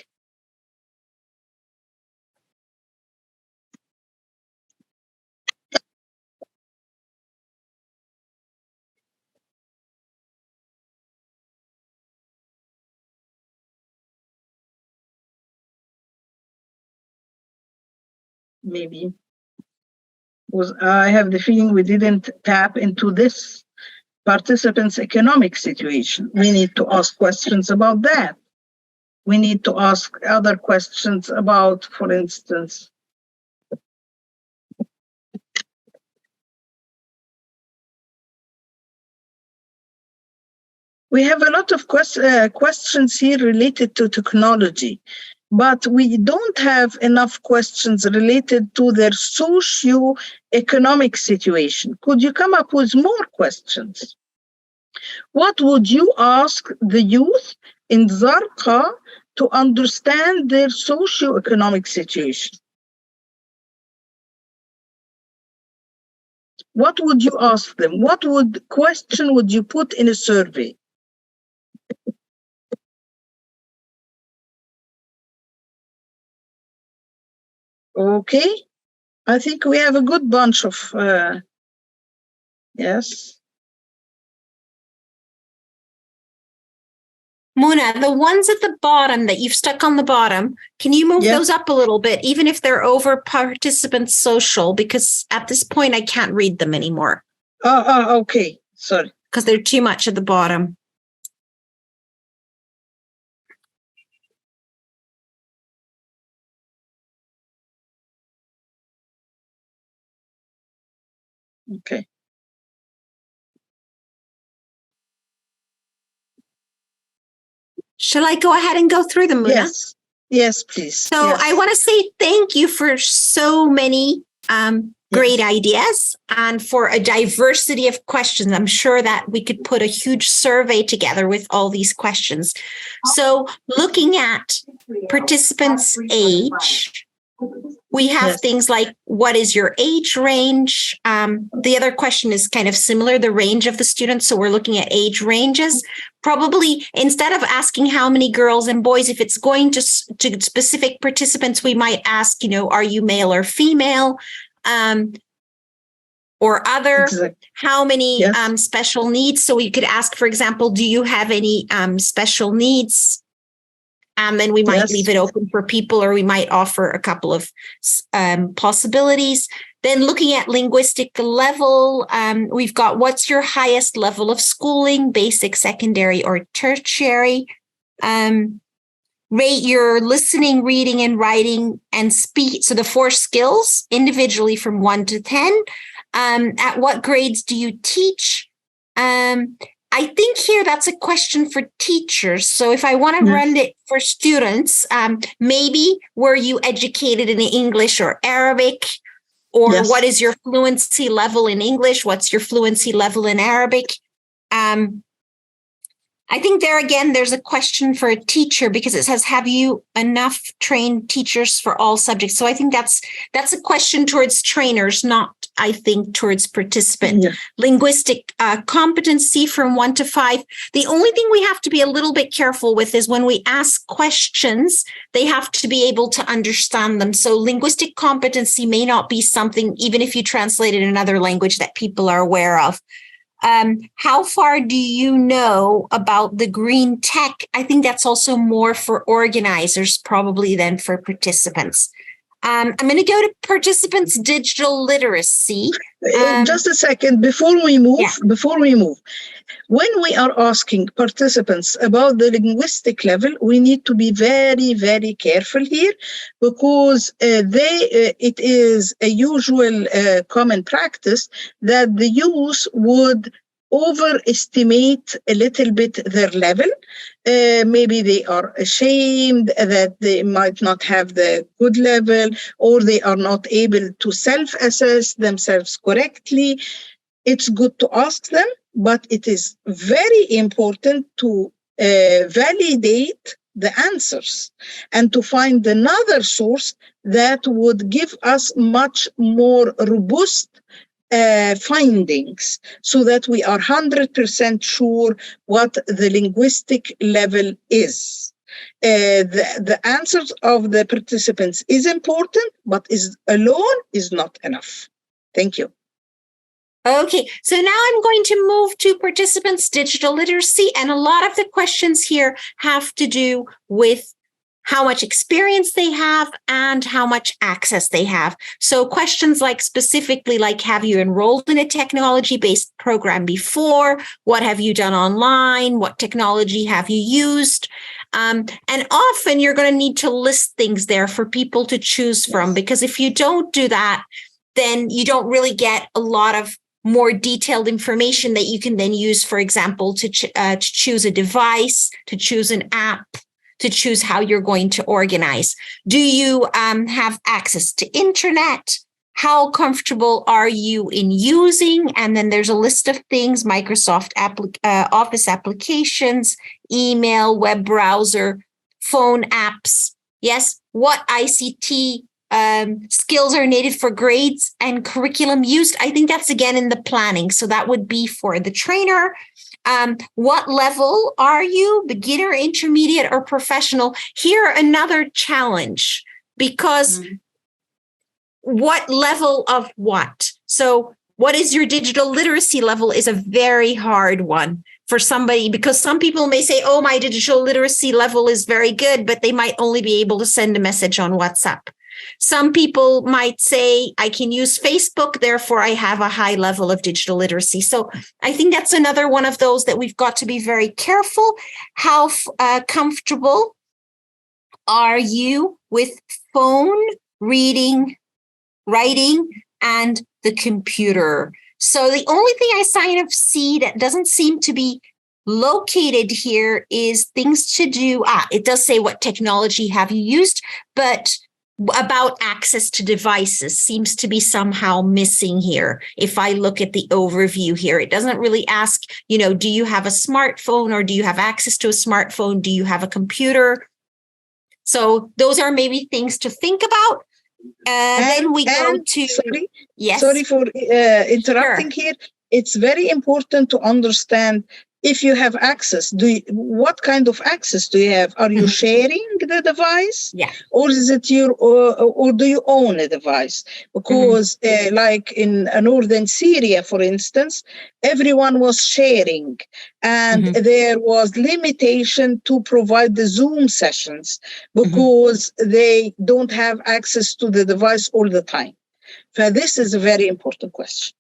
Maybe. I have the feeling we didn't tap into this participants' economic situation. We need to ask questions about that. We need to ask other questions about, for instance, We have a lot of questions here related to technology, but we don't have enough questions related to their socio-economic situation. Could you come up with more questions? What would you ask the youth in Zarqa to understand their socio-economic situation? What would you ask them? What question would you put in a survey? Okay, I think we have a good bunch of, yes. Muna, the ones at the bottom that you've stuck on the bottom, can you move those up a little bit, even if they're over participants social? Because at this point, I can't read them anymore. Okay, sorry. Because they're too much at the bottom. Okay. Shall I go ahead and go through them, Muna? Yes, please. So I want to say thank you for so many great ideas and for a diversity of questions. I'm sure that we could put a huge survey together with all these questions. So looking at participants' age, we have things like, what is your age range? The other question is kind of similar, the range of the students. So we're looking at age ranges. Probably instead of asking how many girls and boys, if it's going to specific participants, we might ask, are you male or female? Or other, how many special needs? So we could ask, for example, do you have any special needs? And then we might leave it open for people, or we might offer a couple of possibilities. Then looking at linguistic level, we've got what's your highest level of schooling, basic, secondary, or tertiary. Rate your listening, reading, and writing and speech. So the 4 skills individually from 1 to 10. At what grades do you teach? I think here that's a question for teachers. So if I want to run it for students, maybe were you educated in English or Arabic? Or what is your fluency level in English? What's your fluency level in Arabic? I think there again, there's a question for a teacher because it says, have you enough trained teachers for all subjects? So I think that's a question towards trainers, not, I think, towards participant. Linguistic competency from 1 to 5. The only thing we have to be a little bit careful with is when we ask questions, they have to be able to understand them. So linguistic competency may not be something, even if you translate it in another language, that people are aware of. How far do you know about the green tech? I think that's also more for organizers probably than for participants. I'm going to go to participants' digital literacy. Just a second before we move. When we are asking participants about the linguistic level, we need to be very, very careful here because it is a usual common practice that the youth would overestimate a little bit their level. Maybe they are ashamed that they might not have the good level, or they are not able to self-assess themselves correctly. It's good to ask them, but it is very important to validate the answers and to find another source that would give us much more robust findings so that we are 100% sure what the linguistic level is. The answers of the participants is important, but alone is not enough. Thank you. Okay, so now I'm going to move to participants' digital literacy, and a lot of the questions here have to do with how much experience they have and how much access they have. So questions like specifically like, have you enrolled in a technology-based program before? What have you done online? What technology have you used? And often you're going to need to list things there for people to choose from, because if you don't do that, then you don't really get a lot of more detailed information that you can then use, for example, to choose a device, to choose an app, to choose how you're going to organize. Do you have access to internet? How comfortable are you in using? And then there's a list of things: Microsoft Office applications, email, web browser, phone apps. Yes, what ICT skills are needed for grades and curriculum used. I think that's again in the planning. So that would be for the trainer. What level are you? Beginner, intermediate, or professional? Here, another challenge, because what level of what? So what is your digital literacy level is a very hard one for somebody, because some people may say, oh, my digital literacy level is very good, but they might only be able to send a message on WhatsApp. Some people might say, I can use Facebook, therefore I have a high level of digital literacy. So I think that's another one of those that we've got to be very careful. How comfortable are you with phone, reading, writing, and the computer? So the only thing I kind of see that doesn't seem to be located here is things to do. It does say what technology have you used, but about access to devices seems to be somehow missing here. If I look at the overview here, it doesn't really ask, do you have a smartphone, or do you have access to a smartphone? Do you have a computer? So those are maybe things to think about. Then we go to... Sorry for interrupting here. It's very important to understand if you have access. What kind of access do you have? Are you sharing the device? Yeah. Or is it or do you own a device? Because like in northern Syria, for instance, everyone was sharing, and there was limitation to provide the Zoom sessions because they don't have access to the device all the time. So this is a very important question.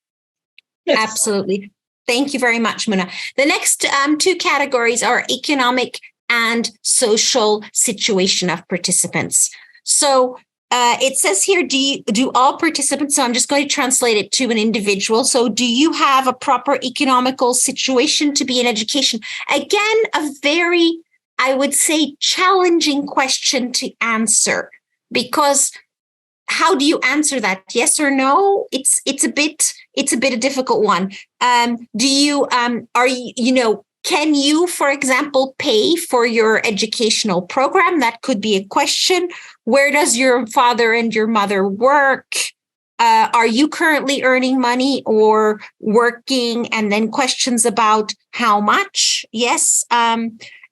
Yes. Absolutely. Thank you very much, Muna. The next two categories are economic and social situation of participants. So it says here, do all participants, so I'm just going to translate it to an individual. So do you have a proper economical situation to be in education? Again, a very, I would say, challenging question to answer, because how do you answer that? Yes or no? It's a bit a difficult one. Do you can you, for example, pay for your educational program? That could be a question. Where does your father and your mother work? Are you currently earning money or working? And then questions about how much? Yes.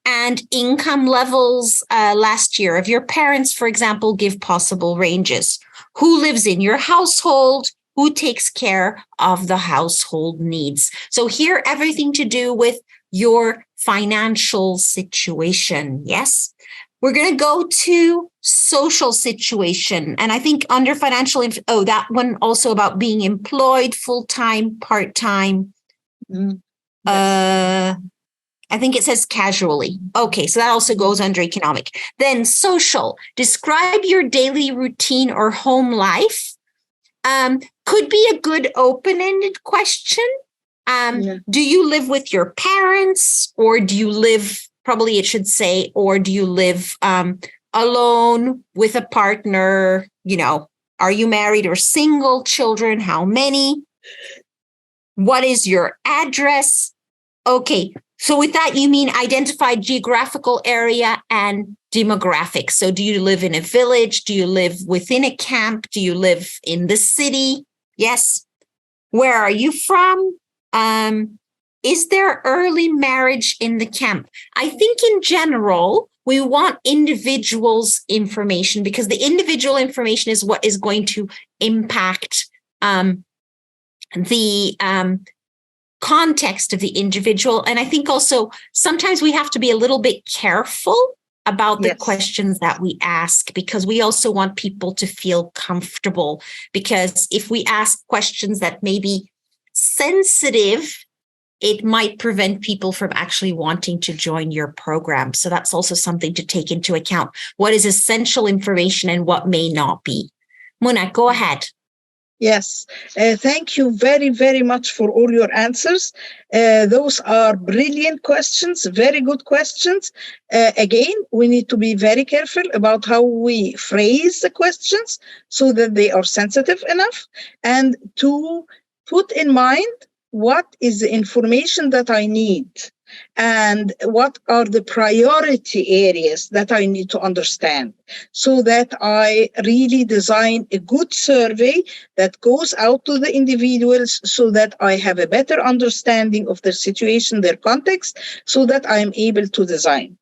And income levels last year of your parents, for example, give possible ranges. Who lives in your household? Who takes care of the household needs? So here, everything to do with your financial situation. Yes. We're going to go to social situation. And I think under financial, that one also about being employed, full-time, part-time. I think it says casually. Okay, so that also goes under economic. Then social, describe your daily routine or home life. Could be a good open-ended question. Do you live with your parents, or do you live, probably it should say, or do you live alone with a partner? Are you married or single? Children, how many? What is your address? Okay. So with that, you mean identify geographical area and demographics. So do you live in a village? Do you live within a camp? Do you live in the city? Yes. Where are you from? Is there early marriage in the camp? I think in general, we want individuals' information, because the individual information is what is going to impact the context of the individual. And I think also sometimes we have to be a little bit careful about the questions that we ask, because we also want people to feel comfortable. Because if we ask questions that may be sensitive, it might prevent people from actually wanting to join your program. So that's also something to take into account. What is essential information and what may not be? Muna, go ahead. Yes, thank you very, very much for all your answers. Those are brilliant questions, very good questions. Again, we need to be very careful about how we phrase the questions so that they are sensitive enough, and to put in mind what is the information that I need and what are the priority areas that I need to understand, so that I really design a good survey that goes out to the individuals so that I have a better understanding of their situation, their context, so that I am able to design.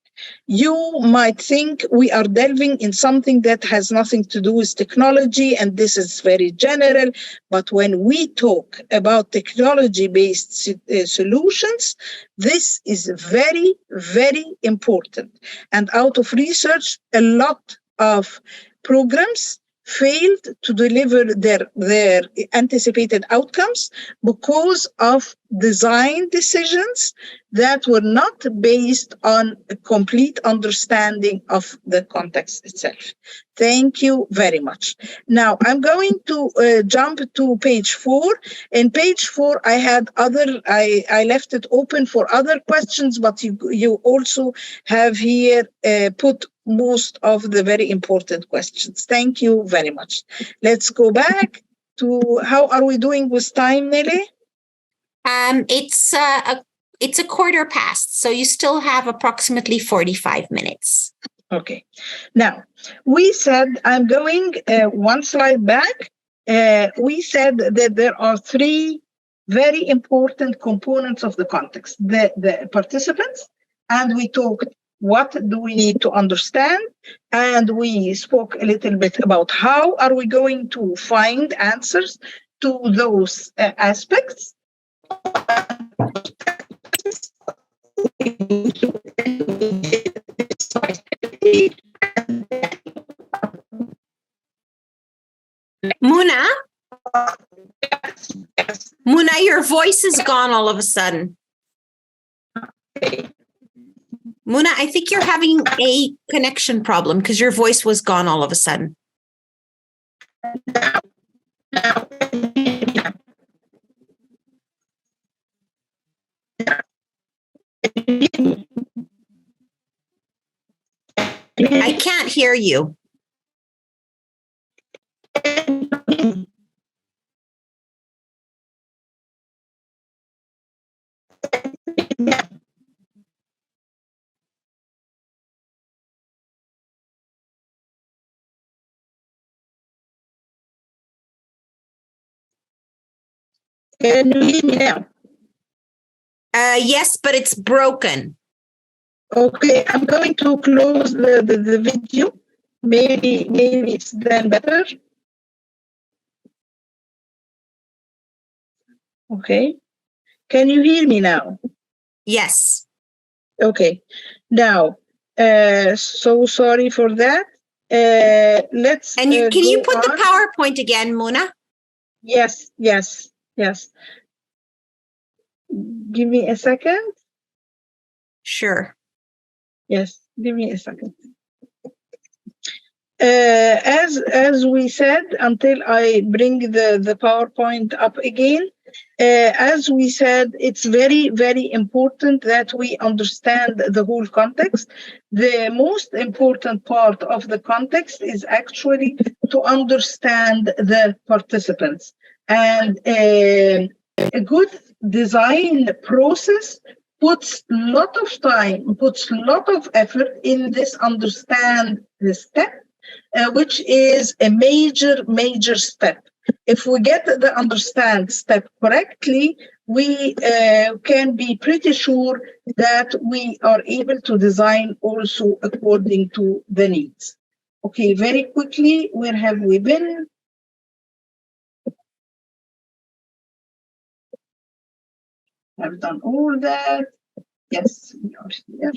You might think we are delving in something that has nothing to do with technology, and this is very general. But when we talk about technology-based solutions, this is very, very important. And out of research, a lot of programs failed to deliver their anticipated outcomes because of design decisions that were not based on a complete understanding of the context itself. Thank you very much. Now, I'm going to jump to page 4. In page 4, I left it open for other questions, but you also have here put most of the very important questions. Thank you very much. Let's go back to how are we doing with time, Nelly? It's a quarter past, so you still have approximately 45 minutes. Okay. Now, we said, I'm going one slide back. We said that there are 3 very important components of the context. The participants, and we talked what do we need to understand, and we spoke a little bit about how are we going to find answers to those aspects. Muna? Muna, your voice is gone all of a sudden. Muna, I think you're having a connection problem because your voice was gone all of a sudden. I can't hear you. Can you hear me now? Yes, but it's broken. Okay, I'm going to close the video. Maybe it's then better. Okay. Can you hear me now? Yes. Okay. Now, so sorry for that. Let's. And can you put the PowerPoint again, Muna? Yes. Give me a second. Sure. Yes, give me a second. As we said, until I bring the PowerPoint up again, as we said, it's very, very important that we understand the whole context. The most important part of the context is actually to understand the participants. And a good design process puts a lot of time, puts a lot of effort in this understand the step, which is a major step. If we get the understand step correctly, we can be pretty sure that we are able to design also according to the needs. Okay, very quickly, where have we been? I've done all that. Yes, we are here.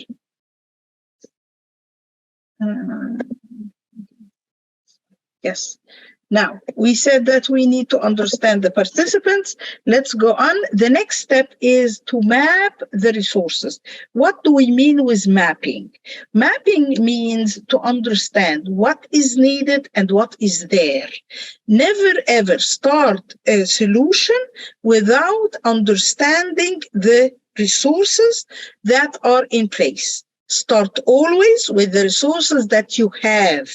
Yes. Now, we said that we need to understand the participants. Let's go on. The next step is to map the resources. What do we mean with mapping? Mapping means to understand what is needed and what is there. Never ever start a solution without understanding the resources that are in place. Start always with the resources that you have,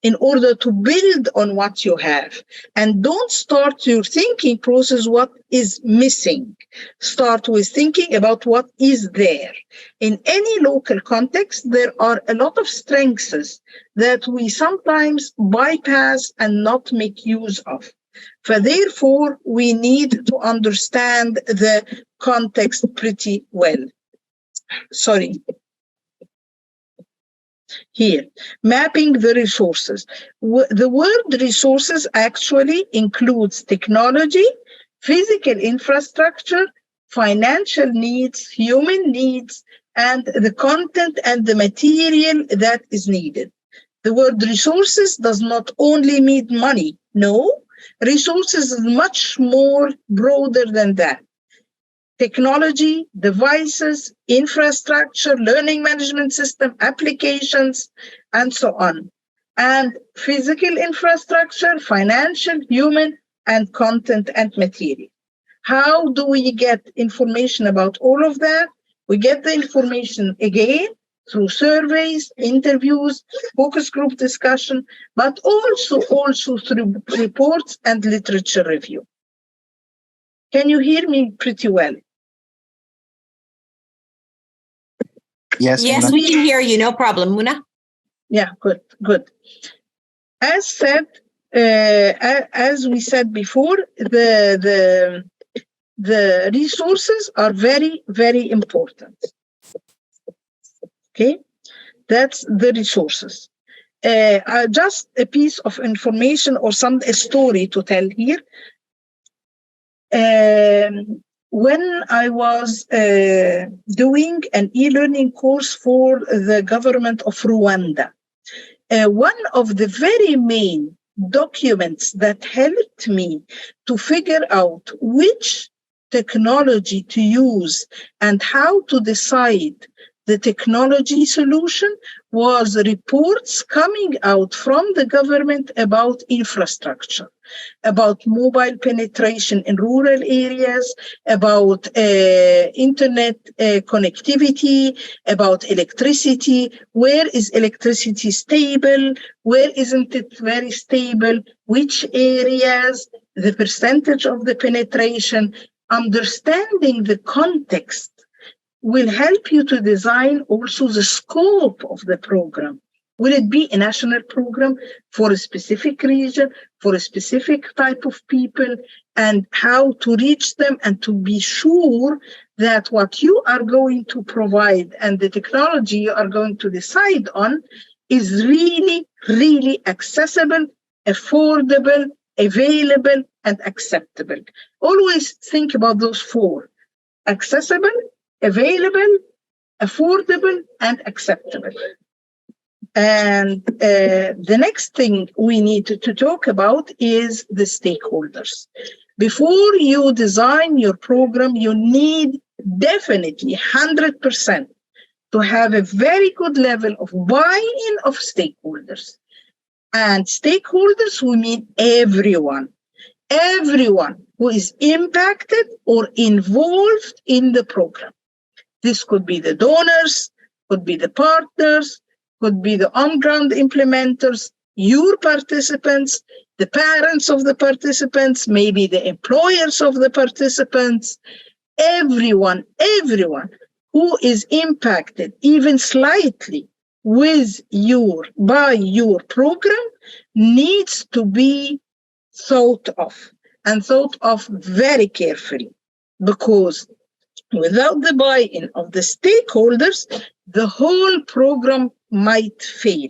in order to build on what you have. And don't start your thinking process what is missing. Start with thinking about what is there. In any local context, there are a lot of strengths that we sometimes bypass and not make use of. Therefore, we need to understand the context pretty well. Sorry. Here, mapping the resources. The word resources actually includes technology, physical infrastructure, financial needs, human needs, and the content and the material that is needed. The word resources does not only mean money. No, resources is much more broader than that. Technology, devices, infrastructure, learning management system, applications, and so on. And physical infrastructure, financial, human, and content and material. How do we get information about all of that? We get the information again through surveys, interviews, focus group discussion, but also through reports and literature review. Can you hear me pretty well? Yes, we can hear you. No problem, Muna. Yeah, good. As said, as we said before, the resources are very, very important. Okay, that's the resources. Just a piece of information or a story to tell here. When I was doing an e-learning course for the government of Rwanda, one of the very main documents that helped me to figure out which technology to use and how to decide the technology solution was reports coming out from the government about infrastructure, about mobile penetration in rural areas, about internet connectivity, about electricity. Where is electricity stable? Where isn't it very stable? Which areas? The percentage of the penetration. Understanding the context will help you to design also the scope of the program. Will it be a national program for a specific region, for a specific type of people, and how to reach them and to be sure that what you are going to provide and the technology you are going to decide on is really, really accessible, affordable, available, and acceptable. Always think about those four: accessible, available, affordable, and acceptable. And the next thing we need to talk about is the stakeholders. Before you design your program, you need definitely 100% to have a very good level of buy-in of stakeholders. And stakeholders, we mean everyone who is impacted or involved in the program. This could be the donors, could be the partners, could be the on-ground implementers, your participants, the parents of the participants, maybe the employers of the participants, everyone who is impacted even slightly by your program needs to be thought of very carefully, because without the buy-in of the stakeholders, the whole program might fail.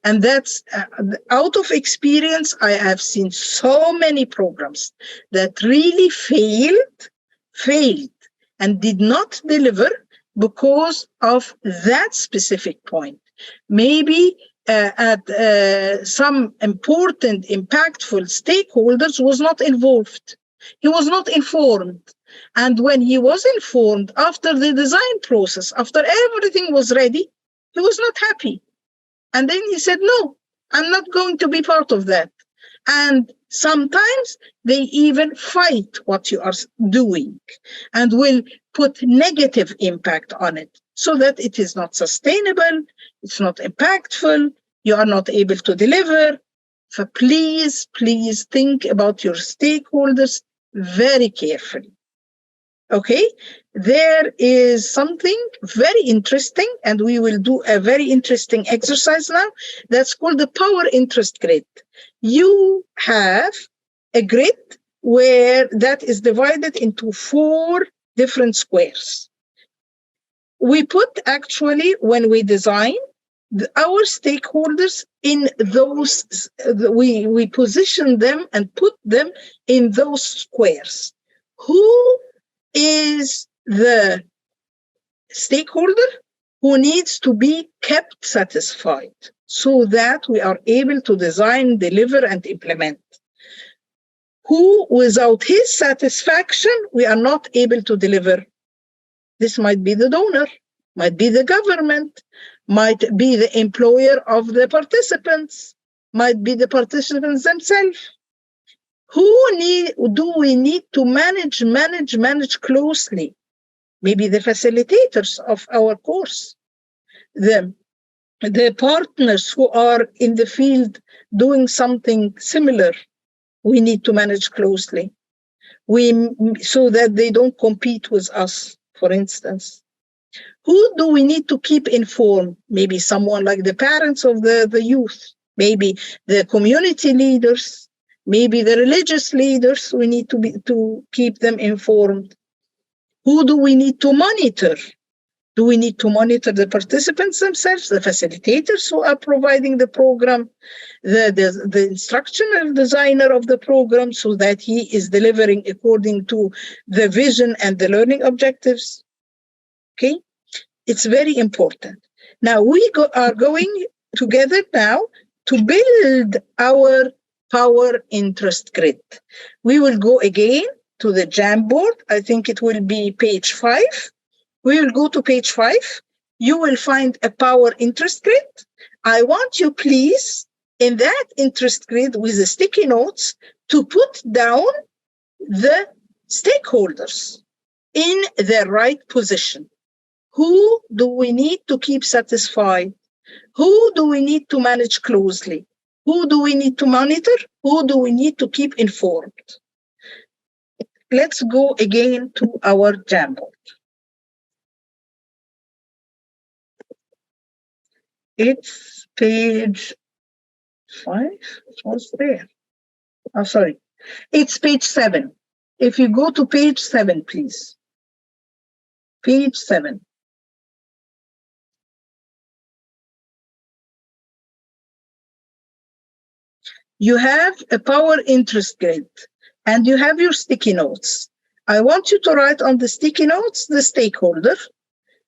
And that's out of experience. I have seen so many programs that really failed and did not deliver because of that specific point. Maybe some important, impactful stakeholders was not involved. He was not informed. And when he was informed after the design process, after everything was ready, he was not happy. And then he said, no, I'm not going to be part of that. And sometimes they even fight what you are doing and will put negative impact on it so that it is not sustainable, it's not impactful, you are not able to deliver. So please, please think about your stakeholders very carefully. Okay, there is something very interesting, and we will do a very interesting exercise now that's called the power interest grid. You have a grid where that is divided into 4 different squares. We put actually, when we design, our stakeholders in those, we position them and put them in those squares. Who is the stakeholder who needs to be kept satisfied so that we are able to design, deliver, and implement? Who, without his satisfaction, we are not able to deliver? This might be the donor, might be the government, might be the employer of the participants, might be the participants themselves. Who do we need to manage closely? Maybe the facilitators of our course, the partners who are in the field doing something similar, we need to manage closely. So that they don't compete with us, for instance. Who do we need to keep informed? Maybe someone like the parents of the youth, maybe the community leaders, maybe the religious leaders. We need to keep them informed. Who do we need to monitor? Do we need to monitor the participants themselves, the facilitators who are providing the program, the instructional designer of the program, so that he is delivering according to the vision and the learning objectives? Okay, it's very important. Now we are going together now to build our power interest grid. We will go again to the Jamboard. I think it will be page 5. We will go to page 5. You will find a power interest grid. I want you, please, in that interest grid with the sticky notes, to put down the stakeholders in their right position. Who do we need to keep satisfied? Who do we need to manage closely? Who do we need to monitor? Who do we need to keep informed? Let's go again to our Jamboard. It's page 5. It was there. Oh, sorry. It's page 7. If you go to page 7, please. Page 7. You have a power interest grid and you have your sticky notes. I want you to write on the sticky notes the stakeholder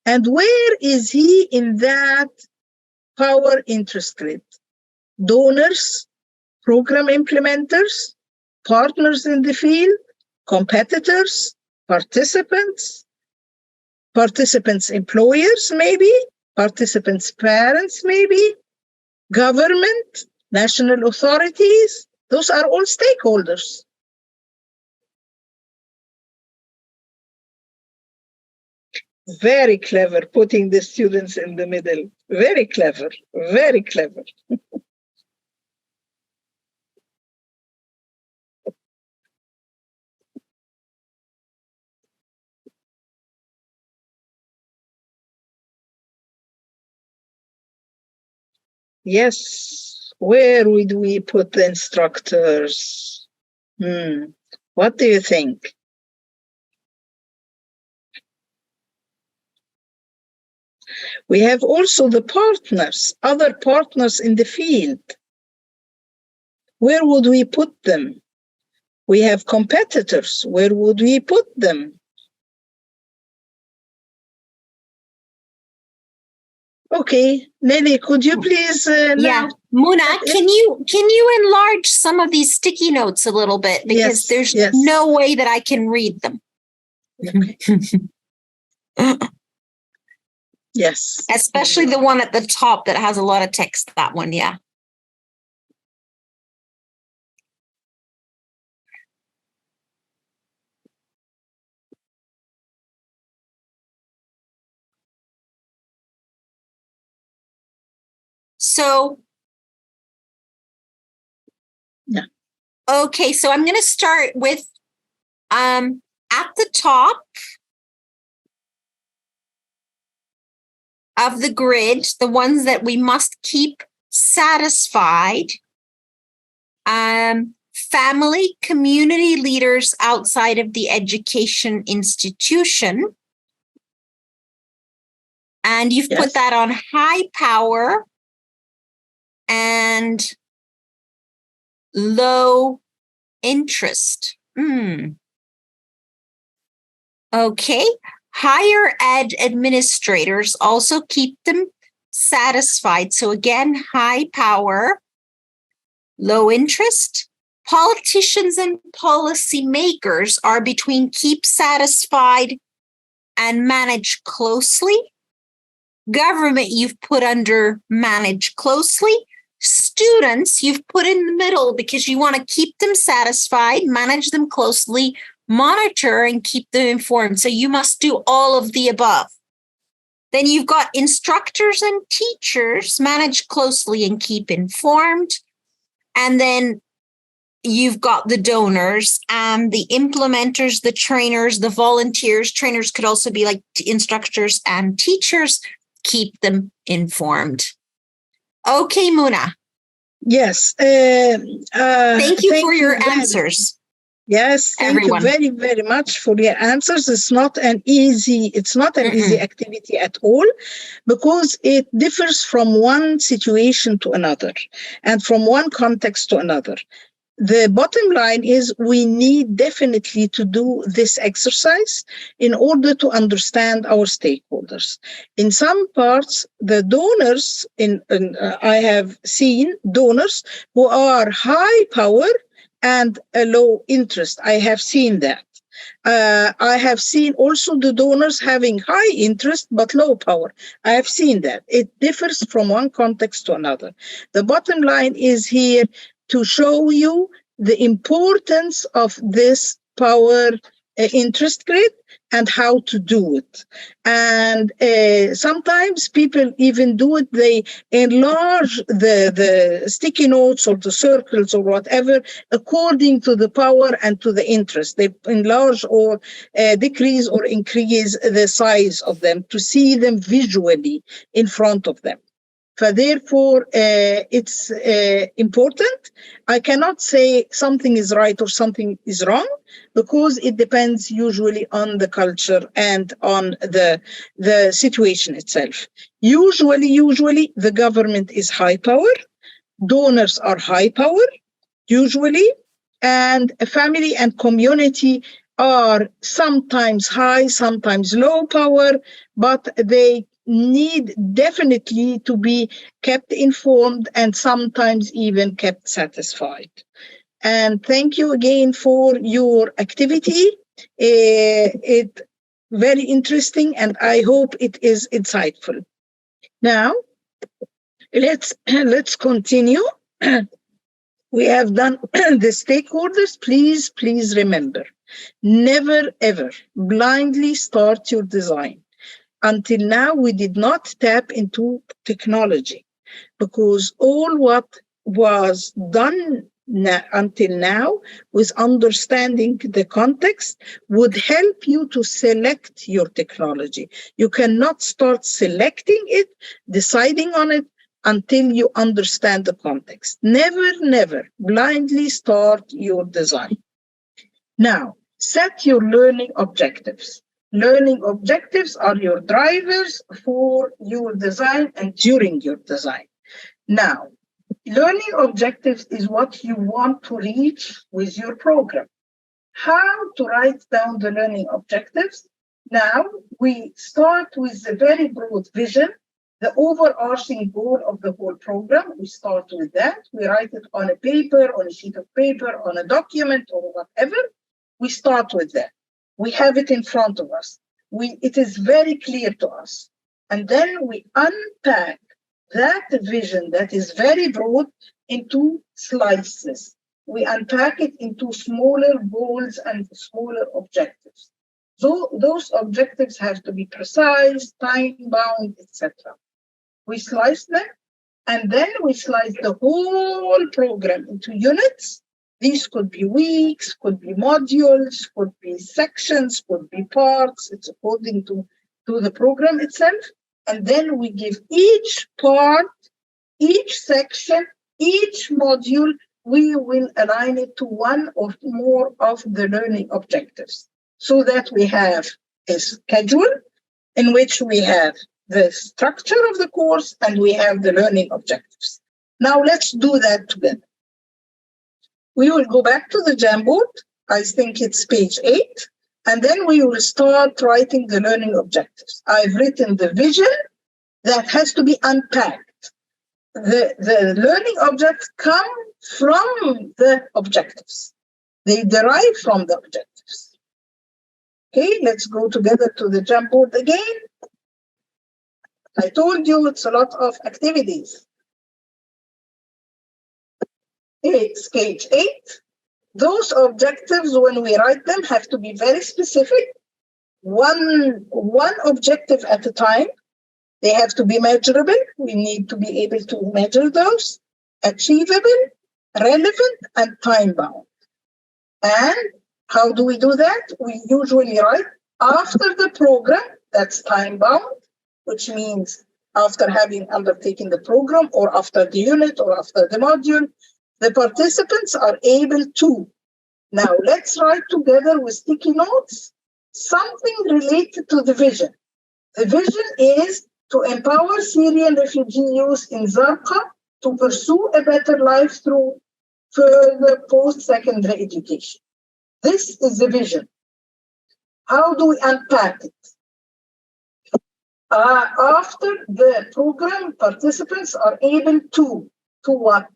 and where is he in that power interest grid. Donors, program implementers, partners in the field, competitors, participants employers maybe, participants parents maybe, government, national authorities. Those are all stakeholders. Very clever, putting the students in the middle. Very clever, very clever. Yes, where would we put the instructors? What do you think? We have also the partners, other partners in the field. Where would we put them? We have competitors. Where would we put them? Okay, Nelly, could you please now? Muna, can you enlarge some of these sticky notes a little bit, because there's no way that I can read them. Okay. Yes. Especially the one at the top that has a lot of text, that one, yeah. So, okay, so I'm going to start with at the top of the grid, the ones that we must keep satisfied. Family, community leaders outside of the education institution. And you've put that on high power and low interest. Okay. Higher ed administrators also keep them satisfied. So again, high power, low interest. Politicians and policymakers are between keep satisfied and manage closely. Government, you've put under manage closely. Students, you've put in the middle because you want to keep them satisfied, manage them closely, monitor and keep them informed. So you must do all of the above. Then you've got instructors and teachers, manage closely and keep informed. And then you've got the donors and the implementers, the trainers, the volunteers. Trainers could also be like instructors and teachers. Keep them informed. Okay, Muna. Yes. Thank you for your answers. Yes, thank you very, very much for your answers. It's not an easy activity at all, because it differs from one situation to another and from one context to another. The bottom line is we need definitely to do this exercise in order to understand our stakeholders. In some parts, the donors, I have seen donors who are high power and a low interest. I have seen that. I have seen also the donors having high interest but low power. I have seen that. It differs from one context to another. The bottom line is here to show you the importance of this power interest grid and how to do it. And sometimes people even do it, they enlarge the sticky notes or the circles or whatever according to the power and to the interest. They enlarge or decrease or increase the size of them to see them visually in front of them. So therefore, it's important. I cannot say something is right or something is wrong, because it depends usually on the culture and on the situation itself. Usually, the government is high power, donors are high power, usually, and family and community are sometimes high, sometimes low power, but they need definitely to be kept informed and sometimes even kept satisfied. And thank you again for your activity. It's very interesting, and I hope it is insightful. Now, let's continue. We have done the stakeholders. Please remember, never ever blindly start your design. Until now, we did not tap into technology, because all what was done until now with understanding the context would help you to select your technology. You cannot start selecting it, deciding on it, until you understand the context. Never blindly start your design. Now, set your learning objectives. Learning objectives are your drivers for your design and during your design. Now, learning objectives is what you want to reach with your program. How to write down the learning objectives? Now, we start with a very broad vision the overarching goal of the whole program. We start with that. We write it on a paper, on a sheet of paper, on a document, or whatever. We start with that. We have it in front of us. It is very clear to us. And then we unpack that vision that is very broad into slices. We unpack it into smaller goals and smaller objectives. So those objectives have to be precise, time-bound, etc. We slice them, and then we slice the whole program into units. These could be weeks, could be modules, could be sections, could be parts. It's according to the program itself. And then we give each part, each section, each module, we will align it to one or more of the learning objectives, so that we have a schedule in which we have the structure of the course and we have the learning objectives. Now let's do that together. We will go back to the Jamboard. I think it's page 8. And then we will start writing the learning objectives. I've written the vision that has to be unpacked. The learning objects come from the objectives. They derive from the objectives. Okay, let's go together to the Jamboard again. I told you it's a lot of activities. It's page 8. Those objectives, when we write them, have to be very specific. One objective at a time. They have to be measurable. We need to be able to measure those. Achievable, relevant, and time-bound. And how do we do that? We usually write after the program, that's time-bound, which means after having undertaken the program or after the unit or after the module, the participants are able to. Now, let's write together with sticky notes something related to the vision. The vision is to empower Syrian refugee youth in Zarqa to pursue a better life through further post-secondary education. This is the vision. How do we unpack it? After the program, participants are able to what?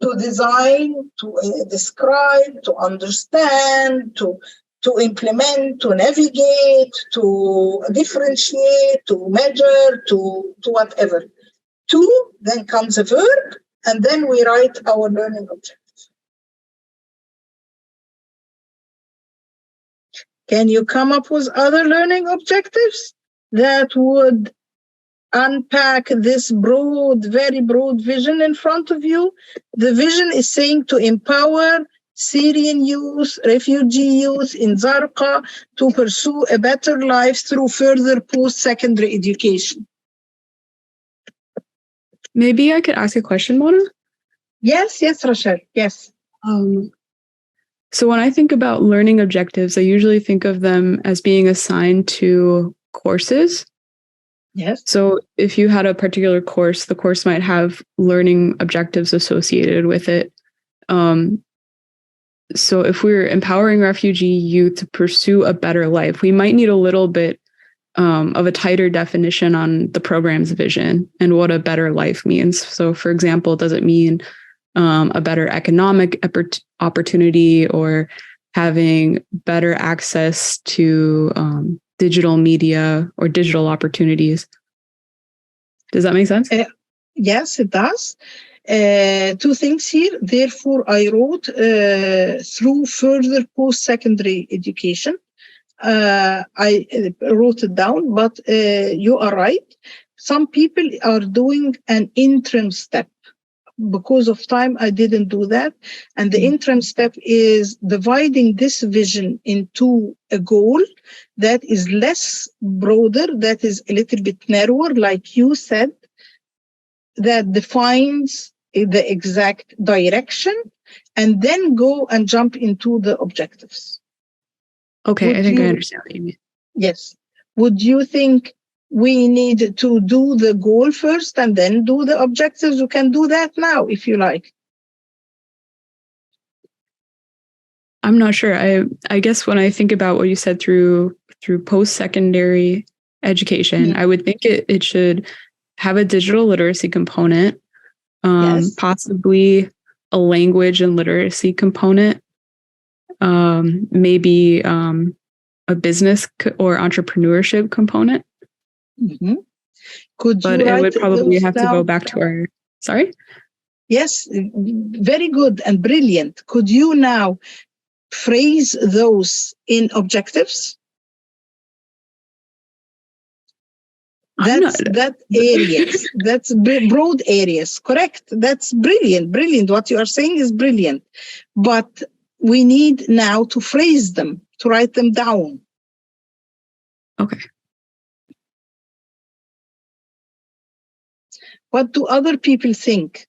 To design, to describe, to understand, to implement, to navigate, to differentiate, to measure, to whatever. To, then comes a verb, and then we write our learning objectives. Can you come up with other learning objectives that would unpack this broad, very broad vision in front of you? The vision is saying to empower Syrian youth, refugee youth in Zarqa to pursue a better life through further post-secondary education. Maybe I could ask a question, Mona? Yes, Rachel, yes. So when I think about learning objectives, I usually think of them as being assigned to courses. Yes. So if you had a particular course, the course might have learning objectives associated with it. So if we're empowering refugee youth to pursue a better life, we might need a little bit of a tighter definition on the program's vision and what a better life means. So for example, does it mean a better economic opportunity or having better access to digital media or digital opportunities? Does that make sense? Yes, it does. Two things here. Therefore, I wrote through further post-secondary education. I wrote it down, but you are right. Some people are doing an interim step. Because of time, I didn't do that. And the interim step is dividing this vision into a goal that is less broader, that is a little bit narrower, like you said, that defines the exact direction, and then go and jump into the objectives. Okay, I think I understand what you mean. Yes. Would you think we need to do the goal first and then do the objectives? You can do that now if you like. I'm not sure. I guess when I think about what you said through post-secondary education, I would think it should have a digital literacy component, Yes. possibly a language and literacy component, maybe a business or entrepreneurship component. Mm-hmm. Could but you it write would probably those have to down? go back to our, sorry? Yes, very good and brilliant. Could you now phrase those in objectives? That areas, that's broad areas, correct? That's brilliant, brilliant. What you are saying is brilliant. But we need now to phrase them, to write them down. Okay. What do other people think?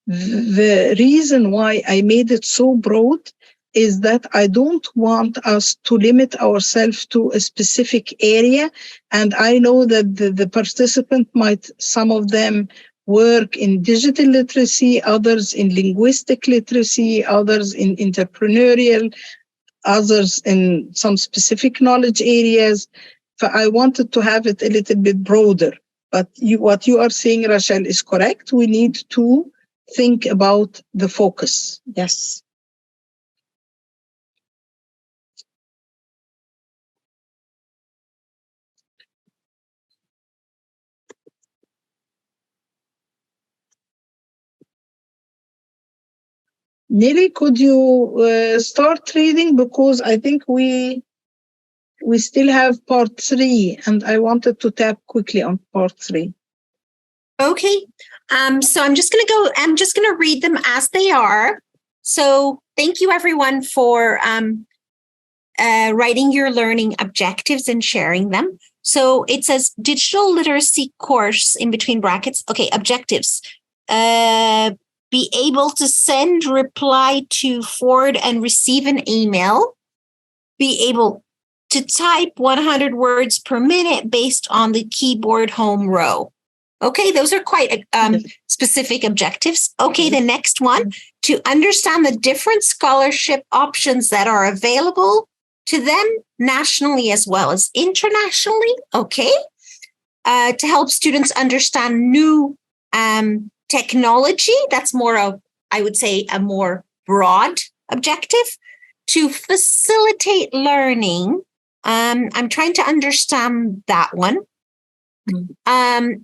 The reason why I made it so broad is that I don't want us to limit ourselves to a specific area. And I know that the participant might, some of them work in digital literacy, others in linguistic literacy, others in entrepreneurial, others in some specific knowledge areas. So I wanted to have it a little bit broader. But what you are saying, Rachel, is correct. We need to think about the focus. Yes. Nelly, could you start reading? Because I think we still have part 3, and I wanted to tap quickly on part 3. Okay. So I'm just going to read them as they are. So thank you everyone for writing your learning objectives and sharing them. So it says digital literacy course in between brackets. Okay, objectives. Be able to send, reply to, forward, and receive an email. Be able to type 100 words per minute based on the keyboard home row. Okay, those are quite specific objectives. Okay, the next one, to understand the different scholarship options that are available to them nationally as well as internationally. Okay, to help students understand new technology. That's more of, I would say, a more broad objective. To facilitate learning. I'm trying to understand that one.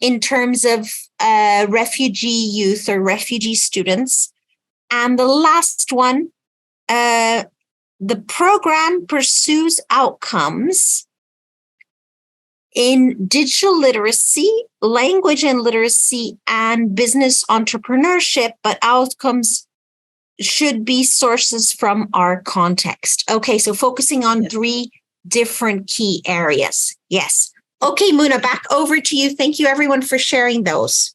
In terms of refugee youth or refugee students. And the last one, the program pursues outcomes in digital literacy, language and literacy, and business entrepreneurship, but outcomes should be sources from our context. Okay, so focusing on 3 different key areas. Yes. Okay, Muna, back over to you. Thank you, everyone, for sharing those.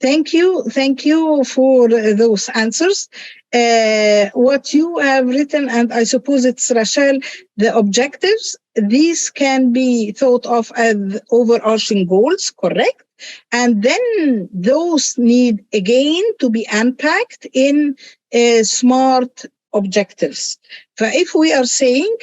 Thank you. Thank you for those answers. What you have written, and I suppose it's Rachel, the objectives, these can be thought of as overarching goals, correct? And then those need, again, to be unpacked in smart objectives. So if we are saying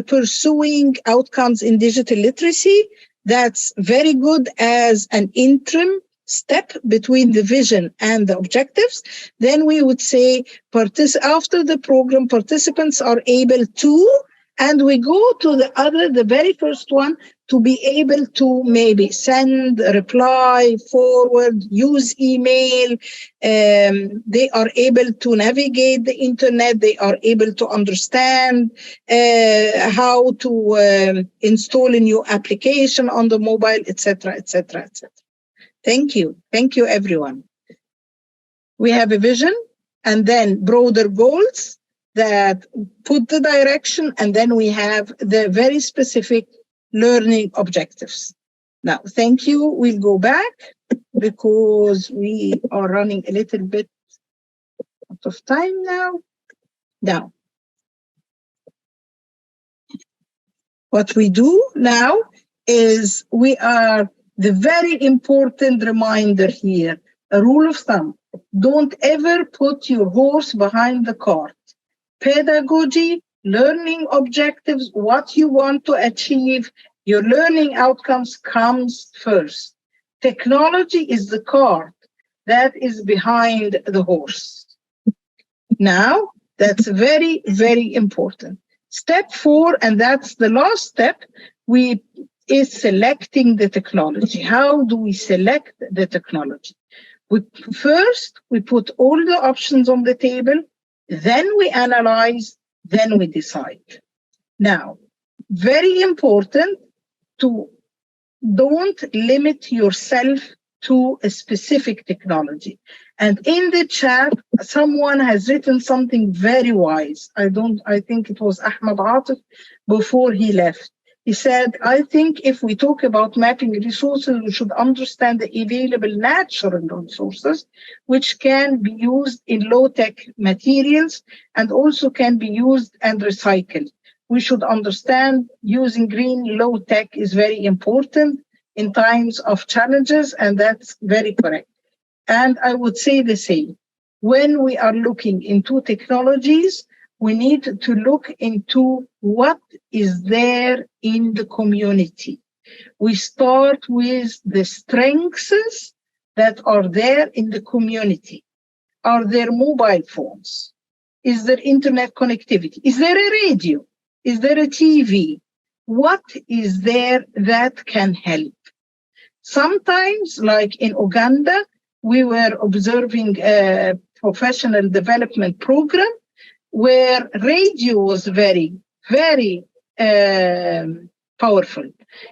pursuing outcomes in digital literacy, that's very good as an interim step between the vision and the objectives. Then we would say after the program, participants are able to, and we go to the very first one, to be able to maybe send, reply, forward, use email. They are able to navigate the internet. They are able to understand how to install a new application on the mobile, etc., etc., etc. Thank you. Thank you, everyone. We have a vision and then broader goals that put the direction, and then we have the very specific learning objectives. Now, thank you. We'll go back because we are running a little bit out of time now. Now, what we do now is the very important reminder here, a rule of thumb, don't ever put your horse behind the cart. Pedagogy learning objectives, what you want to achieve, your learning outcomes comes first. Technology is the cart that is behind the horse. Now, that's very, very important. Step 4, and that's the last step, is selecting the technology. How do we select the technology? First, we put all the options on the table, then we analyze, then we decide. Now, very important to don't limit yourself to a specific technology. And in the chat, someone has written something very wise. I think it was Ahmed Atif before he left. He said, I think if we talk about mapping resources, we should understand the available natural resources, which can be used in low-tech materials and also can be used and recycled. We should understand using green low-tech is very important in times of challenges, and that's very correct. And I would say the same. When we are looking into technologies, we need to look into what is there in the community. We start with the strengths that are there in the community. Are there mobile phones? Is there internet connectivity? Is there a radio? Is there a TV? What is there that can help? Sometimes, like in Uganda, we were observing a professional development program where radio was very, very powerful.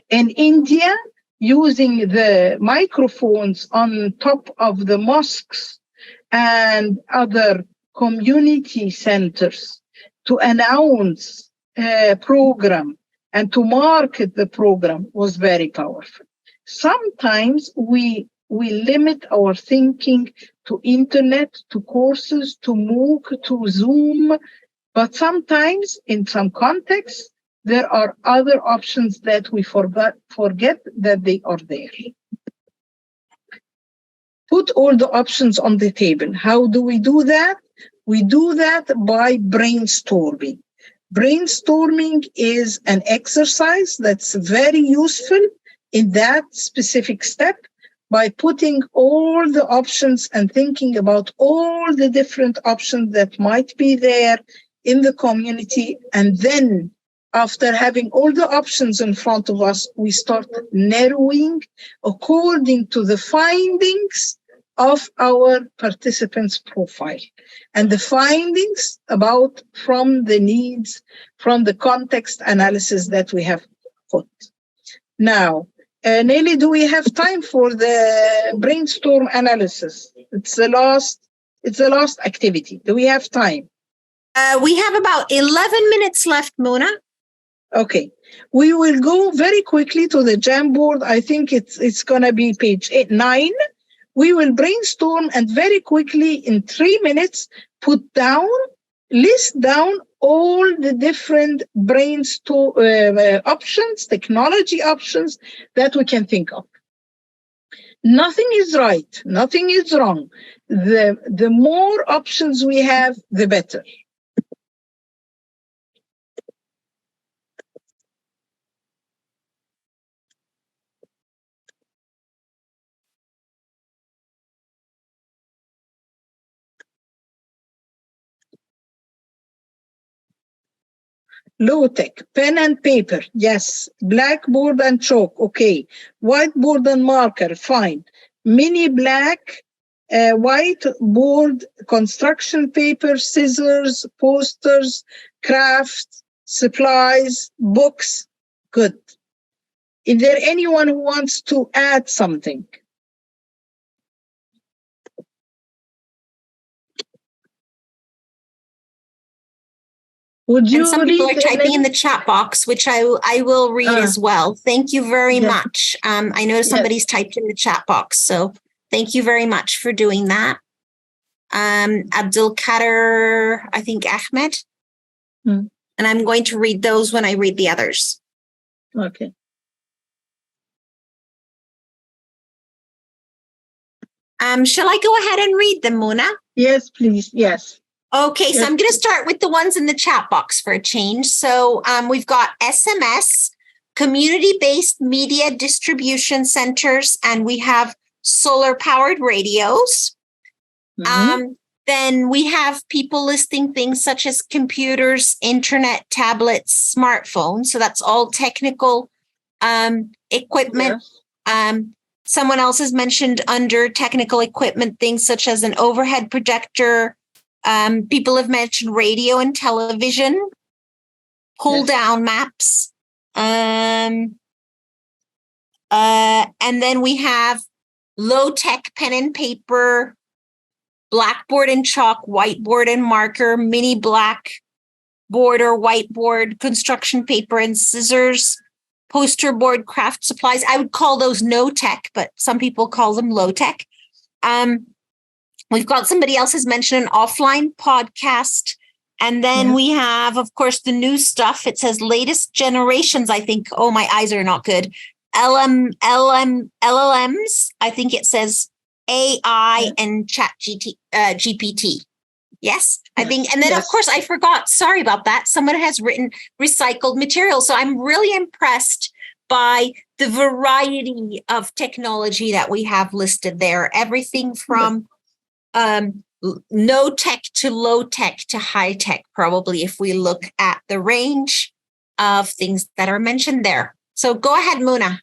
In India, using the microphones on top of the mosques and other community centers to announce a program and to market the program was very powerful. Sometimes we limit our thinking to internet, to courses, to MOOC, to Zoom, but sometimes in some contexts, there are other options that we forget that they are there. Put all the options on the table. How do we do that? We do that by brainstorming. Brainstorming is an exercise that's very useful in that specific step by putting all the options and thinking about all the different options that might be there in the community. And then after having all the options in front of us, we start narrowing according to the findings of our participants' profile and the findings about from the needs, from the context analysis that we have put. Now, Nelly, do we have time for the brainstorm analysis? It's the last activity. Do we have time? We have about 11 minutes left, Mona. Okay. We will go very quickly to the Jamboard. I think it's going to be page 9. We will brainstorm and very quickly in 3 minutes list down all the different brainstorm options, technology options that we can think of. Nothing is right, nothing is wrong. The more options we have, the better. Low-tech, pen and paper, yes. Blackboard and chalk, okay. Whiteboard and marker, fine. Mini black, whiteboard, construction paper, scissors, posters, crafts, supplies, books, good. Is there anyone who wants to add something? And some people are typing in the chat box, which I will read as well. Thank you very much. I know somebody's typed in the chat box, so thank you very much for doing that. Abdul Kader, I think Ahmed. And I'm going to read those when I read the others. Okay. Shall I go ahead and read them, Mona? Yes, please. Yes. Okay, so I'm going to start with the ones in the chat box for a change. So we've got SMS, community-based media distribution centers, and we have solar-powered radios. Mhm. Then we have people listing things such as computers, internet, tablets, smartphones. So that's all technical equipment. Yes. Someone else has mentioned under technical equipment things such as an overhead projector. People have mentioned radio and television, pull down maps. And then we have low tech pen and paper, blackboard and chalk, whiteboard and marker, mini blackboard or whiteboard, construction paper and scissors, poster board, craft supplies. I would call those no tech, but some people call them low tech. We've got somebody else has mentioned an offline podcast. And then we have, of course, the new stuff. It says latest generations, I think. Oh, my eyes are not good. LLMs. I think it says AI and GPT. Yes, I think. And then, of course, I forgot. Sorry about that. Someone has written recycled material. So I'm really impressed by the variety of technology that we have listed there. Everything from no tech to low tech to high tech, probably, if we look at the range of things that are mentioned there. So go ahead, Muna.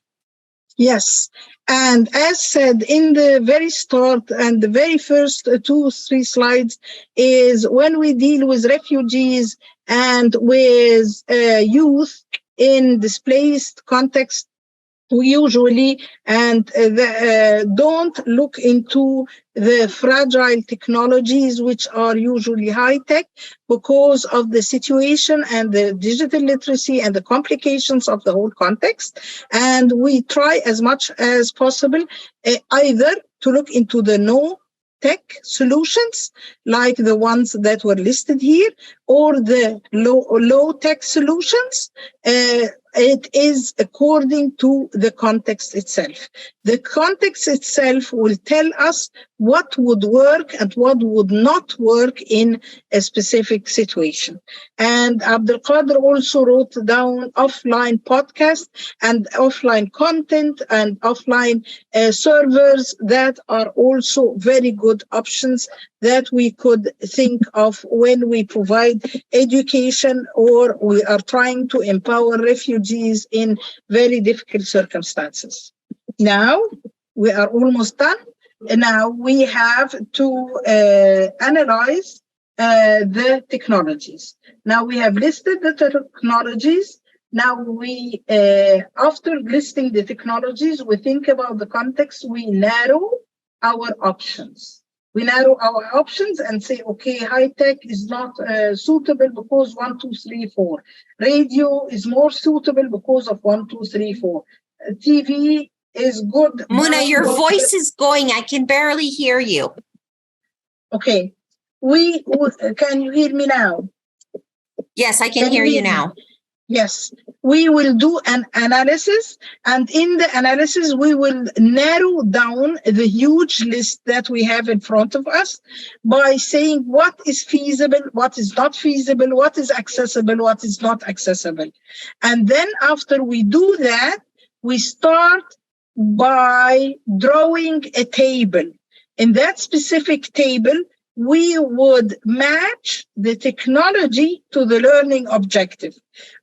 Yes. And as said in the very start and the very first 2-3 slides is when we deal with refugees and with youth in displaced context, we usually don't look into the fragile technologies, which are usually high tech, because of the situation and the digital literacy and the complications of the whole context. And we try as much as possible either to look into the no tech solutions, like the ones that were listed here, or the low tech solutions. It is according to the context itself. The context itself will tell us what would work and what would not work in a specific situation. And Abdelkader also wrote down offline podcast and offline content and offline servers that are also very good options that we could think of when we provide education or we are trying to empower refugees in very difficult circumstances. Now, we are almost done. Now we have to analyze the technologies. Now we have listed the technologies. Now we, after listing the technologies, we think about the context, we narrow our options. We narrow our options and say, okay, high tech is not suitable because 1, 2, 3, 4. Radio is more suitable because of 1, 2, 3, 4. TV is good. Muna, your voice is going. I can barely hear you. Okay. Can you hear me now? Yes, I can hear you now. Yes, we will do an analysis, and in the analysis, we will narrow down the huge list that we have in front of us by saying what is feasible, what is not feasible, what is accessible, what is not accessible. And then after we do that, we start by drawing a table. In that specific table, we would match the technology to the learning objective.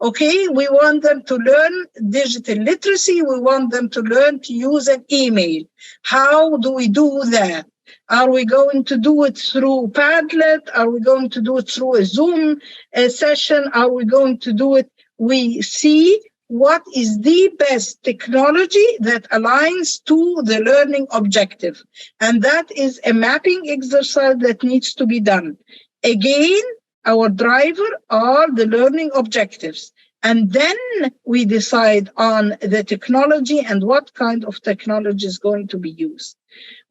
Okay, we want them to learn digital literacy. We want them to learn to use an email. How do we do that? Are we going to do it through Padlet? Are we going to do it through a Zoom session? Are we going to do it? We see what is the best technology that aligns to the learning objective. And that is a mapping exercise that needs to be done. Again, our driver are the learning objectives. And then we decide on the technology and what kind of technology is going to be used.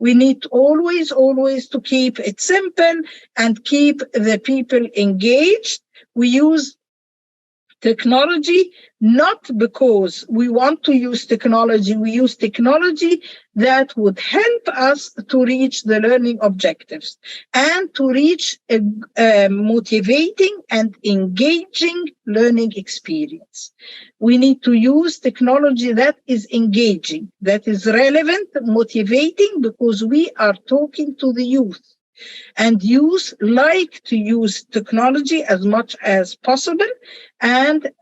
We need always to keep it simple and keep the people engaged. We use technology, not because we want to use technology. We use technology that would help us to reach the learning objectives and to reach a motivating and engaging learning experience. We need to use technology that is engaging, that is relevant, motivating, because we are talking to the youth. And youth like to use technology as much as possible,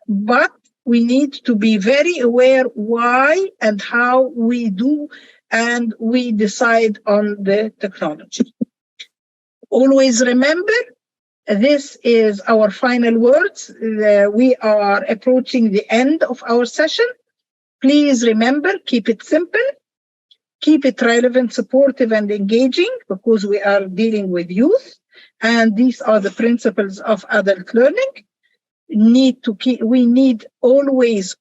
but we need to be very aware why and how we do, and we decide on the technology. Always remember, this is our final words. We are approaching the end of our session. Please remember, keep it simple. Keep it relevant, supportive, and engaging, because we are dealing with youth, and these are the principles of adult learning. We need always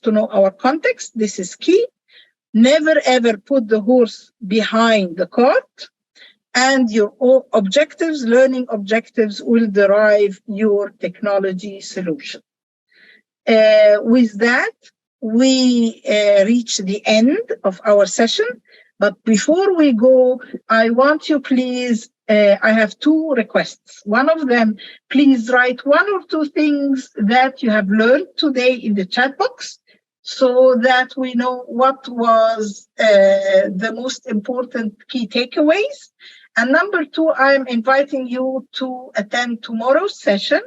to know our context. This is key. Never ever put the horse behind the cart, and your objectives, learning objectives, will derive your technology solution. With that, we reach the end of our session. But before we go, I want you, please, I have two requests. One of them, please write 1 or 2 things that you have learned today in the chat box, so that we know what was the most important key takeaways. And number 2, I'm inviting you to attend tomorrow's session,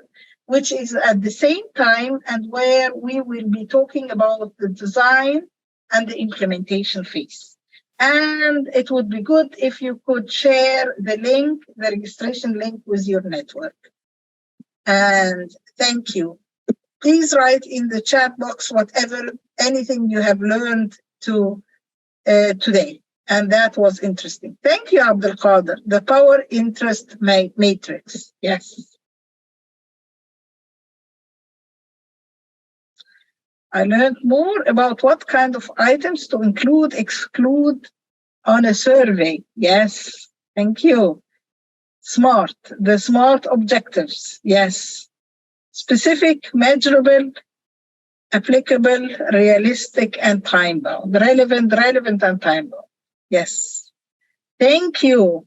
which is at the same time, and where we will be talking about the design and the implementation phase. And it would be good if you could share the link, the registration link, with your network. And thank you. Please write in the chat box anything you have learned today. And that was interesting. Thank you, Abdelkader. The power interest matrix. Yes. I learned more about what kind of items to include, exclude on a survey. Yes, thank you. SMART, the SMART objectives. Yes. Specific, measurable, applicable, realistic, and time-bound. Relevant, and time-bound. Yes. Thank you.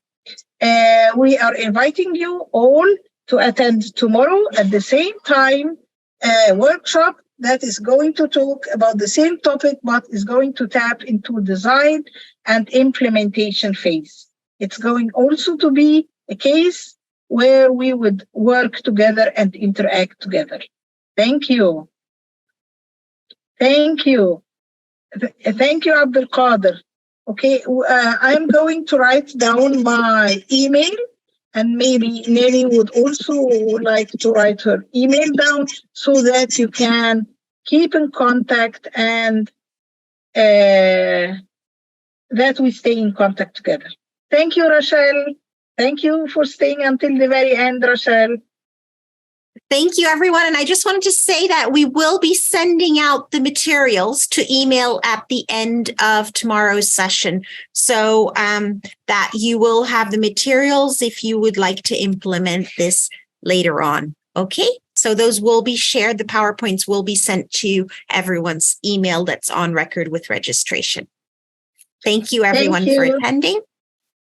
We are inviting you all to attend tomorrow at the same time a workshop that is going to talk about the same topic, but is going to tap into design and implementation phase. It's going also to be a case where we would work together and interact together. Thank you. Thank you. Thank you, Abdelkader. Okay, I'm going to write down my email, and maybe Nelly would also like to write her email down, so that you can keep in contact, and that we stay in contact together. Thank you, Rachel. Thank you for staying until the very end, Rachel. Thank you, everyone. And I just wanted to say that we will be sending out the materials to email at the end of tomorrow's session, so that you will have the materials if you would like to implement this later on. Okay, so those will be shared. The PowerPoints will be sent to everyone's email that's on record with registration. Thank you, everyone, for attending.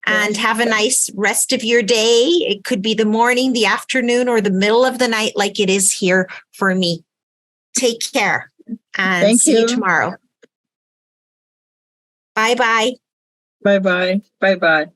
And have a nice rest of your day. It could be the morning, the afternoon, or the middle of the night, like it is here for me. Take care, and see you tomorrow. Bye-bye. Bye-bye. Bye-bye.